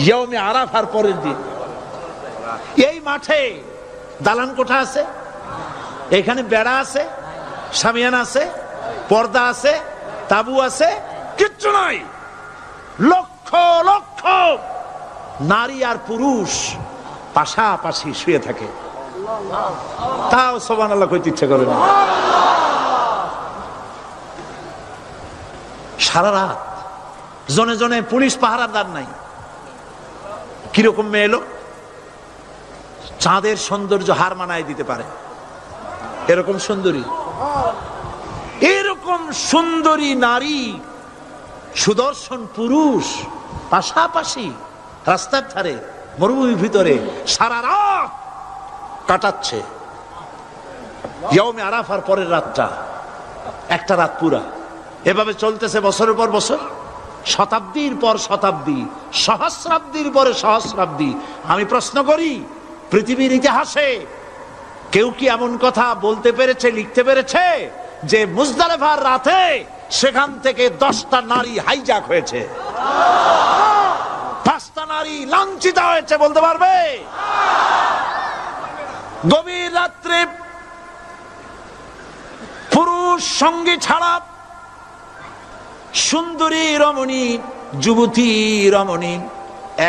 ইয়ৌমে আরাফার পরের দিন। এই মাঠে দালান কোঠা আছে, এখানে বেড়া আছে, শামিয়ানা আছে, পর্দা আছে, তাবু আছে, কিচ্ছু নাই। লক্ষ লক্ষ নারী আর পুরুষ পাশাপাশি শুয়ে থাকে, তাও সুবহানাল্লাহ কইতে ইচ্ছা করে না। সারা রাত জনে জনে পুলিশ পাহারাদার নাই। কিরকম মেয়ে এলো, চাঁদের সৌন্দর্য হার মানায় দিতে পারে এরকম সুন্দরী, এরকম সুন্দরী নারী, সুদর্শন পুরুষ পাশাপাশি রাস্তার ধারে, মরুভূমির ভিতরে সারা রাত কাটাচ্ছে। ইয়ৌমে আরাফার পরের রাতটা, একটা রাত পুরা। এভাবে চলতেছে বছরের পর বছর, শতাব্দীর পর শতাব্দী, সহস্রাব্দীর পরে সহস্রাব্দী। আমি প্রশ্ন করি, পৃথিবীর ইতিহাসে কেউ কি এমন কথা বলতে পেরেছে, লিখতে পেরেছে যে মুজদালিফার রাতে সেখান থেকে 10টা নারী হাইজ্যাক হয়েছে, 5টা নারী লাঞ্ছিত হয়েছে? বলতে পারবে? গভীর রাত্রে পুরুষ সঙ্গী ছাড়া সুন্দরী রমণী, যুবতী রমণী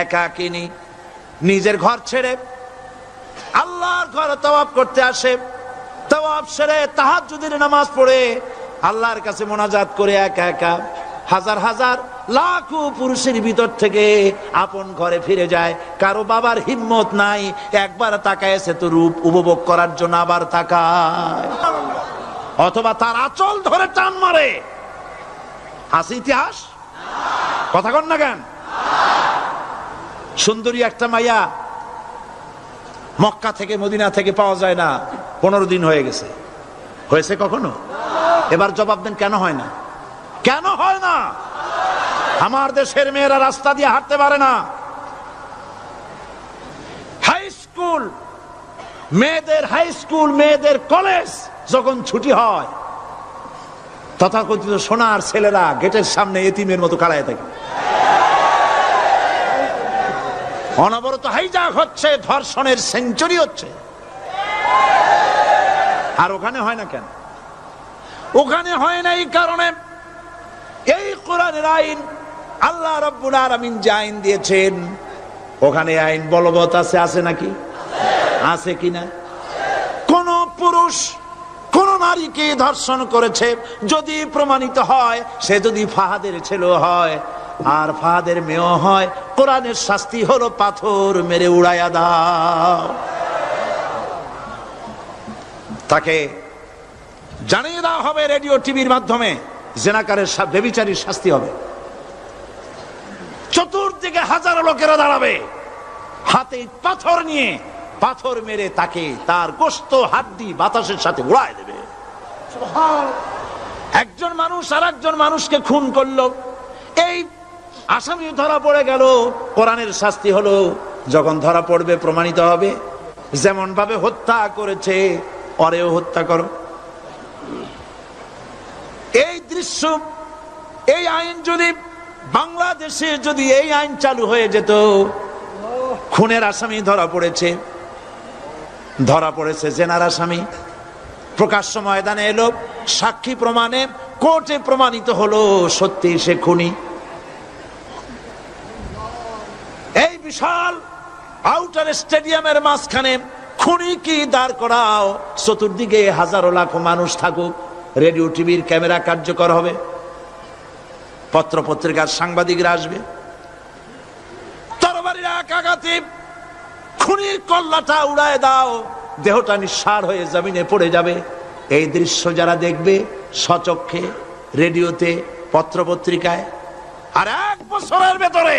একাকিনী নিজের ঘর ছেড়ে আল্লাহর ঘরে তাওয়াফ করতে আসে। তাওয়াফ সেরে তাহাজ্জুদের নামাজ পড়ে আল্লাহর কাছে মোনাজাত করে একা একা হাজার হাজার লাখো পুরুষের ভিতর থেকে আপন ঘরে ফিরে যায়। কারো বাবার হিম্মত নাই, একবার তাকায় সে তো রূপ উপভোগ করার জন্য আবার তাকায়, অথবা তার আঁচল ধরে টান মারে। আছে ইতিহাস? কথা কন না কেন? সুন্দরী একটা মাইয়া মক্কা থেকে, মদিনা থেকে পাওয়া যায় না, 15 দিন হয়ে গেছে। হয়েছে কখনো? এবার জবাব দেন, কেন হয় না? কেন হয় না? আমার দেশের মেয়েরা রাস্তা দিয়ে হাঁটতে পারে না। হাই স্কুল মেয়েদের, হাই স্কুল মেয়েদের কলেজ যখন ছুটি হয়, তথাকথিত সোনার ছেলেরা গেটের সামনে এতিমের মতো কাড়ায় থাকে। অনবরত হাইজ্যাক হচ্ছে, ধর্ষণের সেঞ্চুরি হচ্ছে। আর ওখানে হয় না কেন? ওখানে হয় না এই কারণে, এই কোরআনের আইন আল্লাহ রাব্বুল আলামিন যে আইন দিয়েছেন, ওখানে আইন বলবৎ আছে। আছে নাকি? আছে কিনা? পুরুষ কোন নারীকে ধর্ষণ করেছে, যদি প্রমাণিত হয়, সে যদি ফাহাদের ছেলে হয় আর ফাহাদের মেয়ে হয়, কোরআনের শাস্তি হলো পাথর মেরে উড়াইয়া দাও। তাকে জানিয়ে দেওয়া হবে রেডিও টিভির মাধ্যমে, জেনাকারের ব্যভিচারীর শাস্তি হবে। চতুর্দিকে হাজারো লোকেরা দাঁড়াবে, হাতে পাথর নিয়ে পাথর মেরে তাকে তার গোশত হাড্ডি বাতাসের সাথে উড়ায় দেবে। একজন মানুষ আর একজন মানুষকে খুন করলো, এই আসামি ধরা পড়ে গেল, কোরআনের শাস্তি হলো যখন ধরা পড়বে প্রমাণিত হবে, যেমন ভাবে হত্যা করেছে ওরেও হত্যা করো। এই দৃশ্য, এই আইন যদি বাংলাদেশে যদি এই আইন চালু হয়ে যেত, খুনের আসামি ধরা পড়েছে জেনার আসামি, প্রকাশ্য ময়দানে এলো, সাক্ষী প্রমাণে কোর্টে প্রমাণিত হলো সত্যি সে খুনি। এই বিশাল আউটার স্টেডিয়ামের মাঝখানে খুনি কি দাঁড় করাও, চতুর্দিকে হাজারো লাখো মানুষ থাকুক, রেডিও টিভির ক্যামেরা কার্যকর হবে, পত্র পত্রিকার সাংবাদিকরা আসবে, তরবারির এক আঘাতে খুনির কল্লাটা উড়ায় দাও, দেহটা নিঃসাড় হয়ে জমিনে পড়ে যাবে। এই দৃশ্য যারা দেখবে স্বচক্ষে, রেডিওতে, পত্র পত্রিকায়, আর 1 বছরের ভেতরে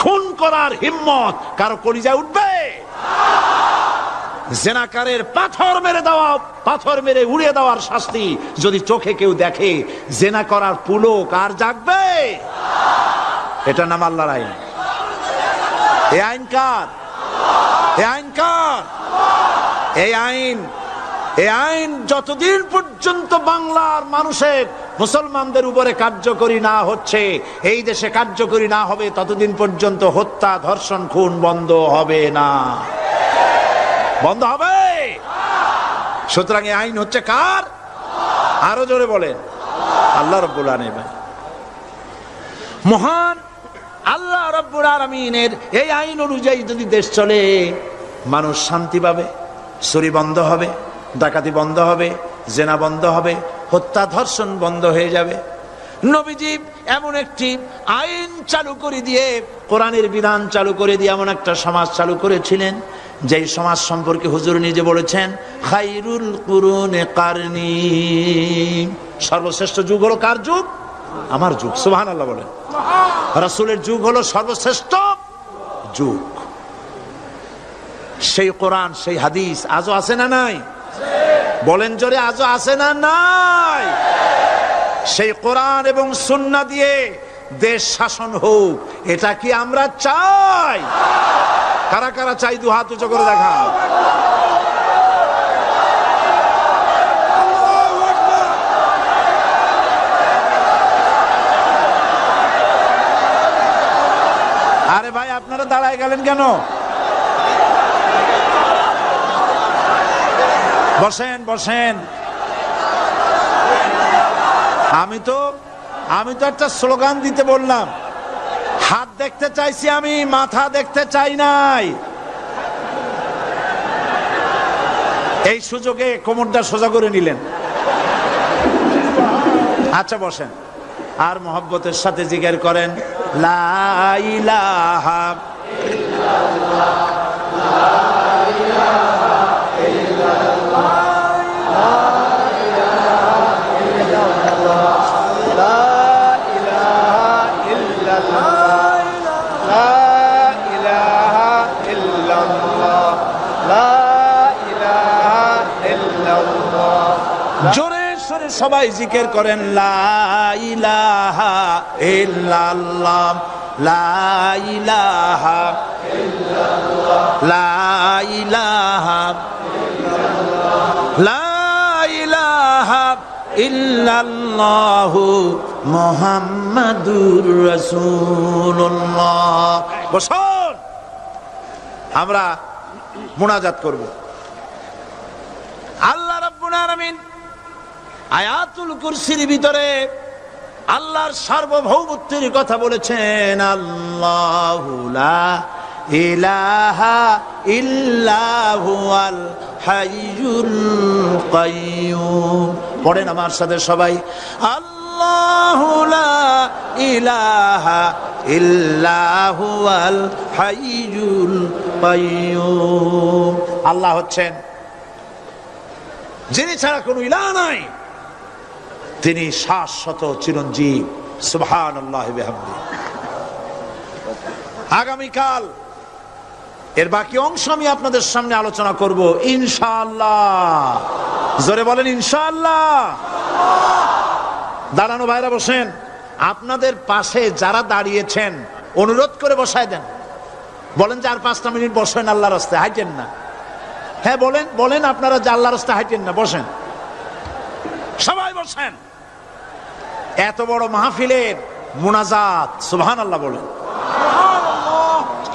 খুন করার হিম্মত কারো কলিজায় উঠবে? জেনাকারের পাথর মেরে দেওয়া, পাথর মেরে উড়িয়ে দেওয়ার শাস্তি যদি চোখে কেউ দেখে, জেনা করার পুলক আর জাগবে? এটা নাম আল্লাহর আইন। এই আইন কার? এই আইন কার? এই আইন যতদিন পর্যন্ত বাংলার মানুষের, মুসলমানদের উপরে কার্যকরী না হচ্ছে, এই দেশে কার্যকরী না হবে, ততদিন পর্যন্ত হত্যা, ধর্ষণ, খুন বন্ধ হবে না। বন্ধ হবে। সুতরাং এই আইন হচ্ছে কার? আরো জোরে বলেন, আল্লাহ রাব্বুল আলামিন। মহান আল্লাহ রাব্বুল আলামিনের এই আইন অনুযায়ী যদি দেশ চলে, মানুষ শান্তি পাবে, চুরি বন্ধ হবে, ডাকাতি বন্ধ হবে, জেনা বন্ধ হবে, হত্যা ধর্ষণ বন্ধ হয়ে যাবে। নবীজি এমন একটি আইন চালু করে দিয়ে, কোরআনের বিধান চালু করে দিয়ে এমন একটা সমাজ চালু করেছিলেন, যেই সমাজ সম্পর্কে হুজুর নিজে বলেছেন, খায়রুল কুরুনে কারনি, সর্বশ্রেষ্ঠ যুগ হলো কার যুগ? আমার যুগ। সুবহানাল্লাহ বলেন। রাসূলের যুগ হলো সর্বশ্রেষ্ঠ যুগ। সেই কোরআন, সেই হাদিস আজও আছে না নাই? বলেন জোরে, আজও আছে না নাই? সেই কোরআন এবং সুন্নাহ দিয়ে দেশ শাসন হোক, এটা কি আমরা চাই? কারা কারা চাই? দু হাত উঁচু করে দেখা। আরে ভাই, আপনারা দাঁড়ায় গেলেন কেন? বসেন বসেন। আমি তো একটা স্লোগান দিতে বললাম, হাত দেখতে চাইছি আমি, মাথা দেখতে চাই নাই। এই সুযোগে কোমরটা সোজা করে নিলেন। আচ্ছা বসেন, আর মহব্বতের সাথে জিকির করেন, লা ইলাহা ইল্লাল্লাহ, লা ইলাহা ইল্লাল্লাহ, লা ইলাহা ইল্লাল্লাহ, লা ইলাহা ইল্লাল্লাহ, লা ইলাহা ইল্লাল্লাহ, লা ইলাহা ইল্লাল্লাহ। জোরে সরে সবাই জিকির করেন, লা ইলাহা ইল্লাল্লাহ, লা ইলাহা ইল্লাল্লাহ, লা ইলাহা ইল্লাল্লাহ, লা ইলাহা ইল্লাল্লাহু মুহাম্মাদুর রাসূলুল্লাহ। বসুন, আমরা মুনাজাত করব। আল্লাহ রাব্বুল আলামিন আয়াতুল কুরসির ভিতরে আল্লাহর সার্বভৌমত্বের কথা বলেছেন, আল্লাহু লা ইলাহা ইল্লা হুয়াল হাইয়ুল কাইয়ুম। পড়েন আমার সাথে সবাই, আল্লাহু লা ইলাহা ইল্লা হুয়াল হাইয়ুল কাইয়ুম। আল্লাহ হচ্ছেন যিনি ছাড়া কোনো ইলাহ নাই, তিনি শাশ্বত চিরঞ্জীব। সুবহানাল্লাহি বিহামদিহি। আগামীকাল এর বাকি অংশ আমি আপনাদের সামনে আলোচনা করব ইনশাআল্লাহ। জোরে বলেন ইনশাআল্লাহ। দাঁড়ানো ভাইরা বসেন। আপনাদের পাশে যারা দাঁড়িয়েছেন অনুরোধ করে বসায় দেন। বলেন যে আর 5টা মিনিট বসেন, আল্লাহর রাস্তায় হাঁটেন না। হ্যাঁ বলেন, বলেন আপনারা যে আল্লাহর রাস্তায় হাঁটেন না, বসেন, সবাই বসেন। এত বড় মাহফিলের মুনাজাত, সুবহানাল্লাহ বলেন।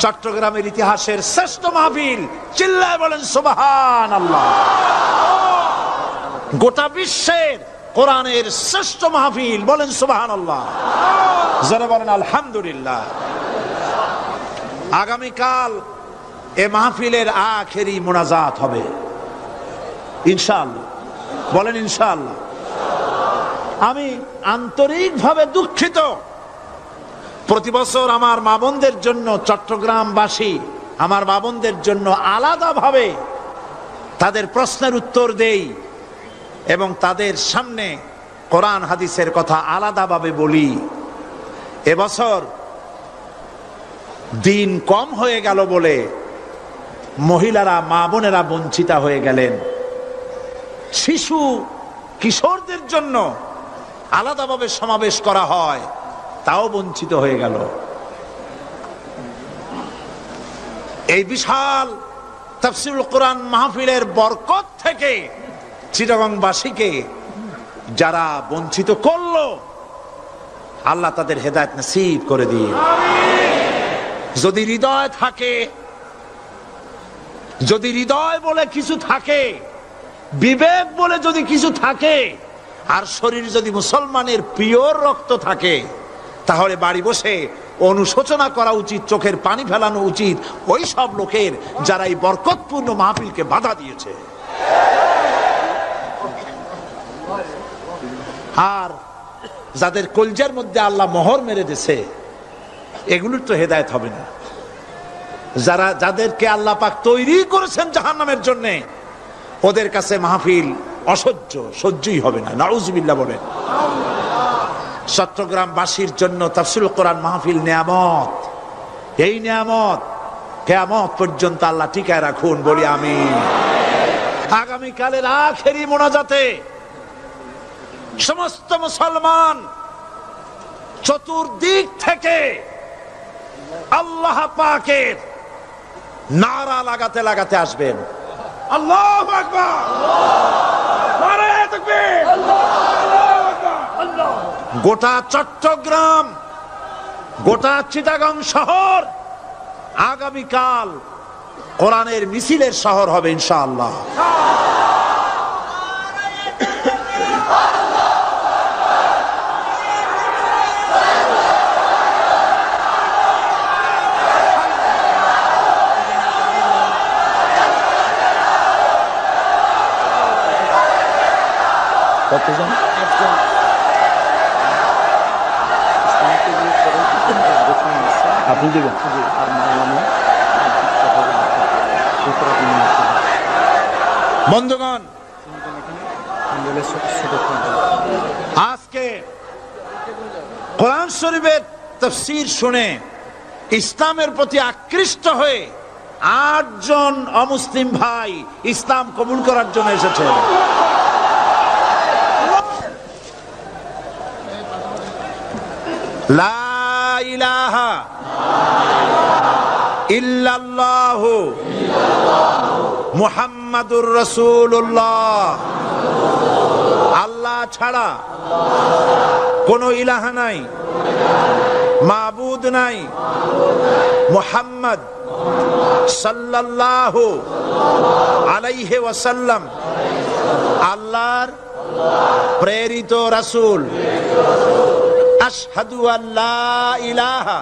চট্টগ্রামের ইতিহাসের শ্রেষ্ঠ মাহফিল, চিল্লায় বলেন সুবহানাল্লাহ। গোটা বিশ্বের কোরআনের শ্রেষ্ঠ মাহফিল, বলেন সুবহানাল্লাহ। যারা বলেন আলহামদুলিল্লাহ। আগামীকাল এ মাহফিলের আখেরি মুনাজাত হবে ইনশাআল্লাহ। বলেন ইনশাআল্লাহ। আমি আন্তরিকভাবে দুঃখিত, প্রতি বছর আমার মা বোনদের জন্য, চট্টগ্রামবাসী আমার মা বোনদের জন্য আলাদাভাবে তাদের প্রশ্নের উত্তর দেই এবং তাদের সামনে কোরআন হাদিসের কথা আলাদাভাবে বলি। এবছর দিন কম হয়ে গেল বলে মহিলারা, মা বোনেরা বঞ্চিতা হয়ে গেলেন। শিশু কিশোরদের জন্য আলাদাভাবে সমাবেশ করা হয়, তাও বঞ্চিত হয়ে গেল। এই বিশাল তাফসীরুল কোরআন মাহফিলের বরকত থেকে চিটাগংবাসীকে যারা বঞ্চিত করলো, আল্লাহ তাদের হেদায়েত নসিব করে দিন। যদি হৃদয় থাকে, যদি হৃদয় বলে কিছু থাকে, বিবেক বলে যদি কিছু থাকে, আর শরীর যদি মুসলমানের পিওর রক্ত থাকে, তাহলে বাড়ি বসে অনুশোচনা করা উচিত, চোখের পানি ফেলানো উচিত ওই সব লোকের যারা এই বরকতপূর্ণ মাহফিলকে বাধা দিয়েছে। আর যাদের কলজার মধ্যে আল্লাহ মোহর মেরে দিয়েছে, এগুলোর তো হেদায়েত হবে না। যাদেরকে আল্লাহ পাক তৈরি করেছেন জাহান্নামের জন্য, ওদের কাছে মাহফিল অসহ্য, সহ্যই হবে না। নাউজুবিল্লাহ বলেন। চট্টগ্রামবাসীর জন্য তাফসীরুল কোরআন মাহফিল নিয়ামত। এই নিয়ামত কিয়ামত পর্যন্ত আল্লাহ টিকায় রাখুন, বলি আমিন। আগামীকালের আখেরি মোনাজাতে সমস্ত মুসলমান চতুর্দিক থেকে আল্লাহ পাকের নারা লাগাতে লাগাতে আসবেন। আল্লাহু আকবার, নারায়ে তাকবীর। গোটা চট্টগ্রাম, গোটা চিটাগং শহর আগামীকাল কোরআনের মিছিলের শহর হবে ইনশাআল্লাহ। কতজন? আপনি দিবেন। বন্ধুগণ, আজকে কোরআন শরীফের তাফসীর শুনে ইসলামের প্রতি আকৃষ্ট হয়ে 8 জন অমুসলিম ভাই ইসলাম কবুল করার জন্য এসেছে। লা ইলাহা ইল্লাল্লাহু মুহাম্মাদুর রাসূলুল্লাহ। আল্লাহ ছাড়া কোনো ইলাহা নাই, মাবুদ নাই। মুহাম্মদ সাল্লাল্লাহু আলাইহি ওয়াসাল্লাম আল্লাহর প্রেরিত রাসূল। আশহাদু আল্লা ইলাহা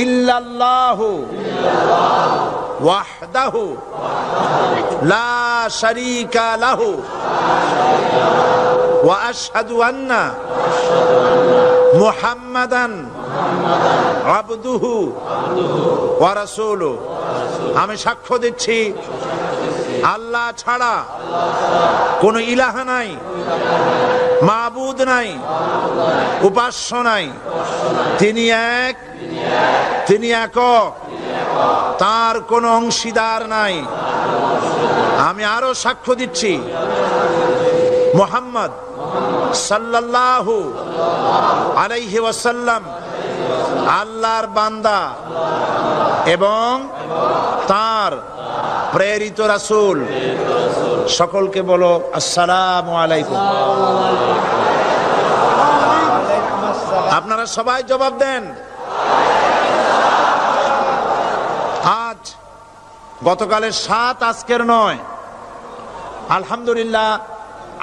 ইল্লাল্লাহু ওয়াহদাহু লা শারীকা লাহু ওয়া আশহাদু আন্না মুহাম্মাদান আবদুহু ওয়া রাসূলুহু। আমি সাক্ষ্য দিচ্ছি আল্লাহ ছাড়া কোনো ইলাহ নাই, মাবুদ নাই, উপাস্য নাই, তিনি এক, তিনি একক, তার কোনো অংশীদার নাই। আমি আরো সাক্ষ্য দিচ্ছি মুহাম্মদ সাল্লাল্লাহু আলাইহি ওয়াসাল্লাম আল্লাহর বান্দা এবং তার প্রেরিত রাসূল। সকলকে বলো আসসালামু আলাইকুম। আপনারা সবাই জবাব দেন। আজ গতকালের ৭, আজকের ৯। আলহামদুলিল্লাহ,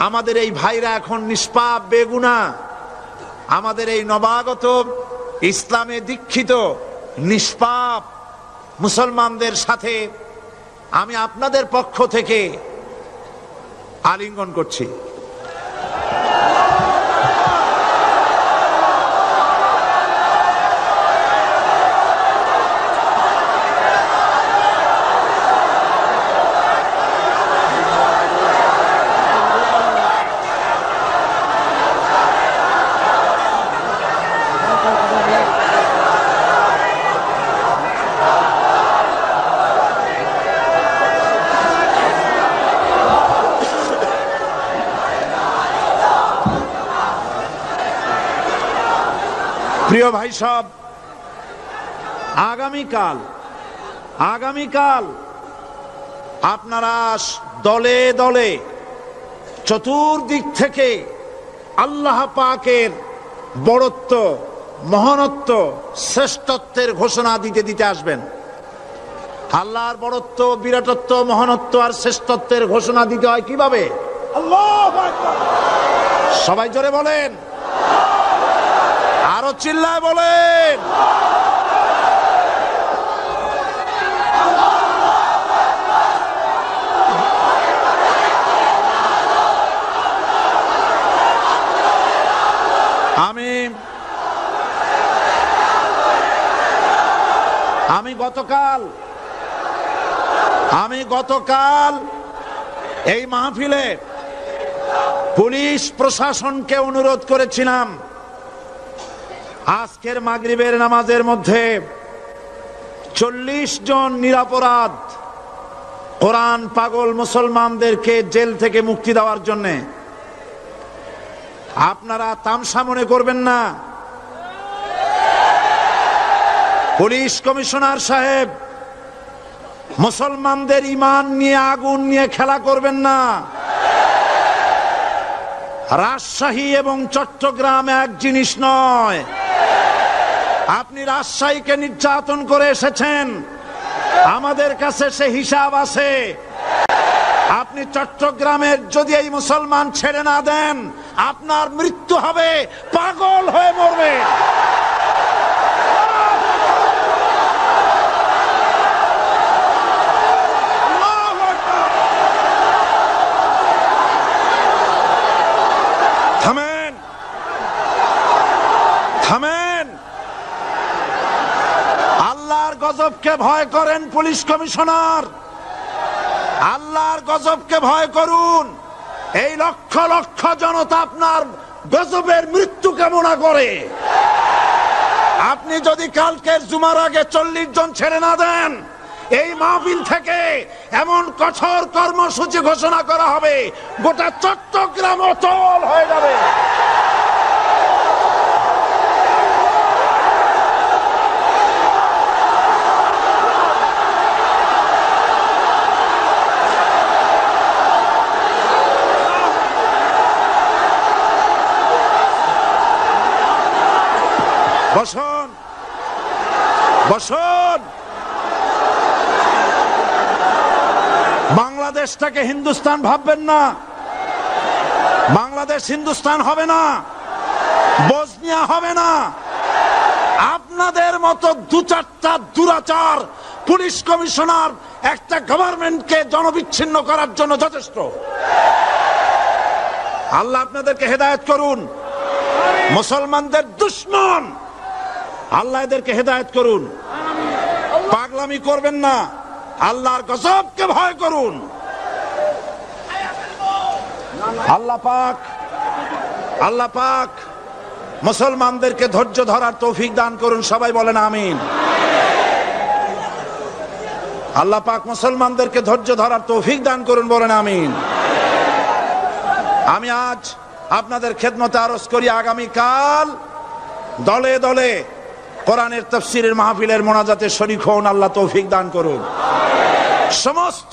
আমাদের এই ভাইরা এখন নিষ্পাপ বেগুনা, আমাদের এই নবাগত ইসলামে দীক্ষিত নিষ্পাপ মুসলমানদের সাথে আমি আপনাদের পক্ষ থেকে আলিঙ্গন করছি। প্রিয় ভাই সব, আগামীকাল আপনারা দলে দলে চতুর্দিক থেকে আল্লাহ পাকের বড়ত্ব, মহানত্ব, শ্রেষ্ঠত্বের ঘোষণা দিতে আসবেন। আল্লাহর বড়ত্ব, বিরাটত্ব, মহানত্ব আর শ্রেষ্ঠত্বের ঘোষণা দিতে হয় কিভাবে? আল্লাহু আকবার। সবাই জোরে বলেন, আরো চিল্লায় বলেন। আমি গতকাল এই মাহফিলে পুলিশ প্রশাসনকে অনুরোধ করেছিলাম, আজকের মাগরিবের নামাজের মধ্যে 40 জন নিরপরাধ কোরআন পাগল মুসলমানদেরকে জেল থেকে মুক্তি দেওয়ার জন্য। আপনারা তামসা মনে করবেন না। পুলিশ কমিশনার সাহেব, মুসলমানদের ঈমান নিয়ে, আগুন নিয়ে খেলা করবেন না। রাজশাহী এবং চট্টগ্রাম এক জিনিস নয়। আপনি রাজশাহীকে নির্যাতন করে এসেছেন, আমাদের কাছে সে হিসাব আছে। আপনি চট্টগ্রামের যদি এই মুসলমান ছেড়ে না দেন, আপনার মৃত্যু হবে, পাগল হয়ে মরবে। থামেন, থামেন। আল্লাহর গজবকে ভয় করেন পুলিশ কমিশনার, আল্লাহর গজবকে ভয় করুন। এই লক্ষ লক্ষ জনতা আপনার গজবের মৃত্যু কামনা করে। আপনি যদি কালকের জুমার আগে 40 জন ছেড়ে না দেন, এই মাহফিল থেকে এমন কঠোর কর্মসূচি ঘোষণা করা হবে, গোটা চট্টগ্রাম অচল হয়ে যাবে। বসুন, বসুন। বাংলাদেশটাকে হিন্দুস্তান ভাববেন না। বাংলাদেশ হিন্দুস্তান হবে না, বসনিয়া হবে না। আপনাদের মতো 2-4টা দুরাচার পুলিশ কমিশনার একটা গভর্নমেন্টকে জনবিচ্ছিন্ন করার জন্য যথেষ্ট। আল্লাহ আপনাদেরকে হেদায়েত করুন। মুসলমানদের দুশমন, আল্লাহ এদেরকে হেদায়েত করুন। পাগলামি করবেন না, আল্লাহর গজবকে ভয় করুন। আল্লাহ পাক মুসলমানদেরকে ধৈর্য ধরার তৌফিক দান করুন। সবাই বলেন আমিন। আল্লাহ পাক মুসলমানদেরকে ধৈর্য ধরার তৌফিক দান করুন, বলেন আমিন। আমি আজ আপনাদের খেদমতে আরজ করি, আগামীকাল দলে দলে কোরআনের তাফসীরের মাহফিলের মোনাজাতে শরীক হন। আল্লাহ তৌফিক দান করুন। সমস্ত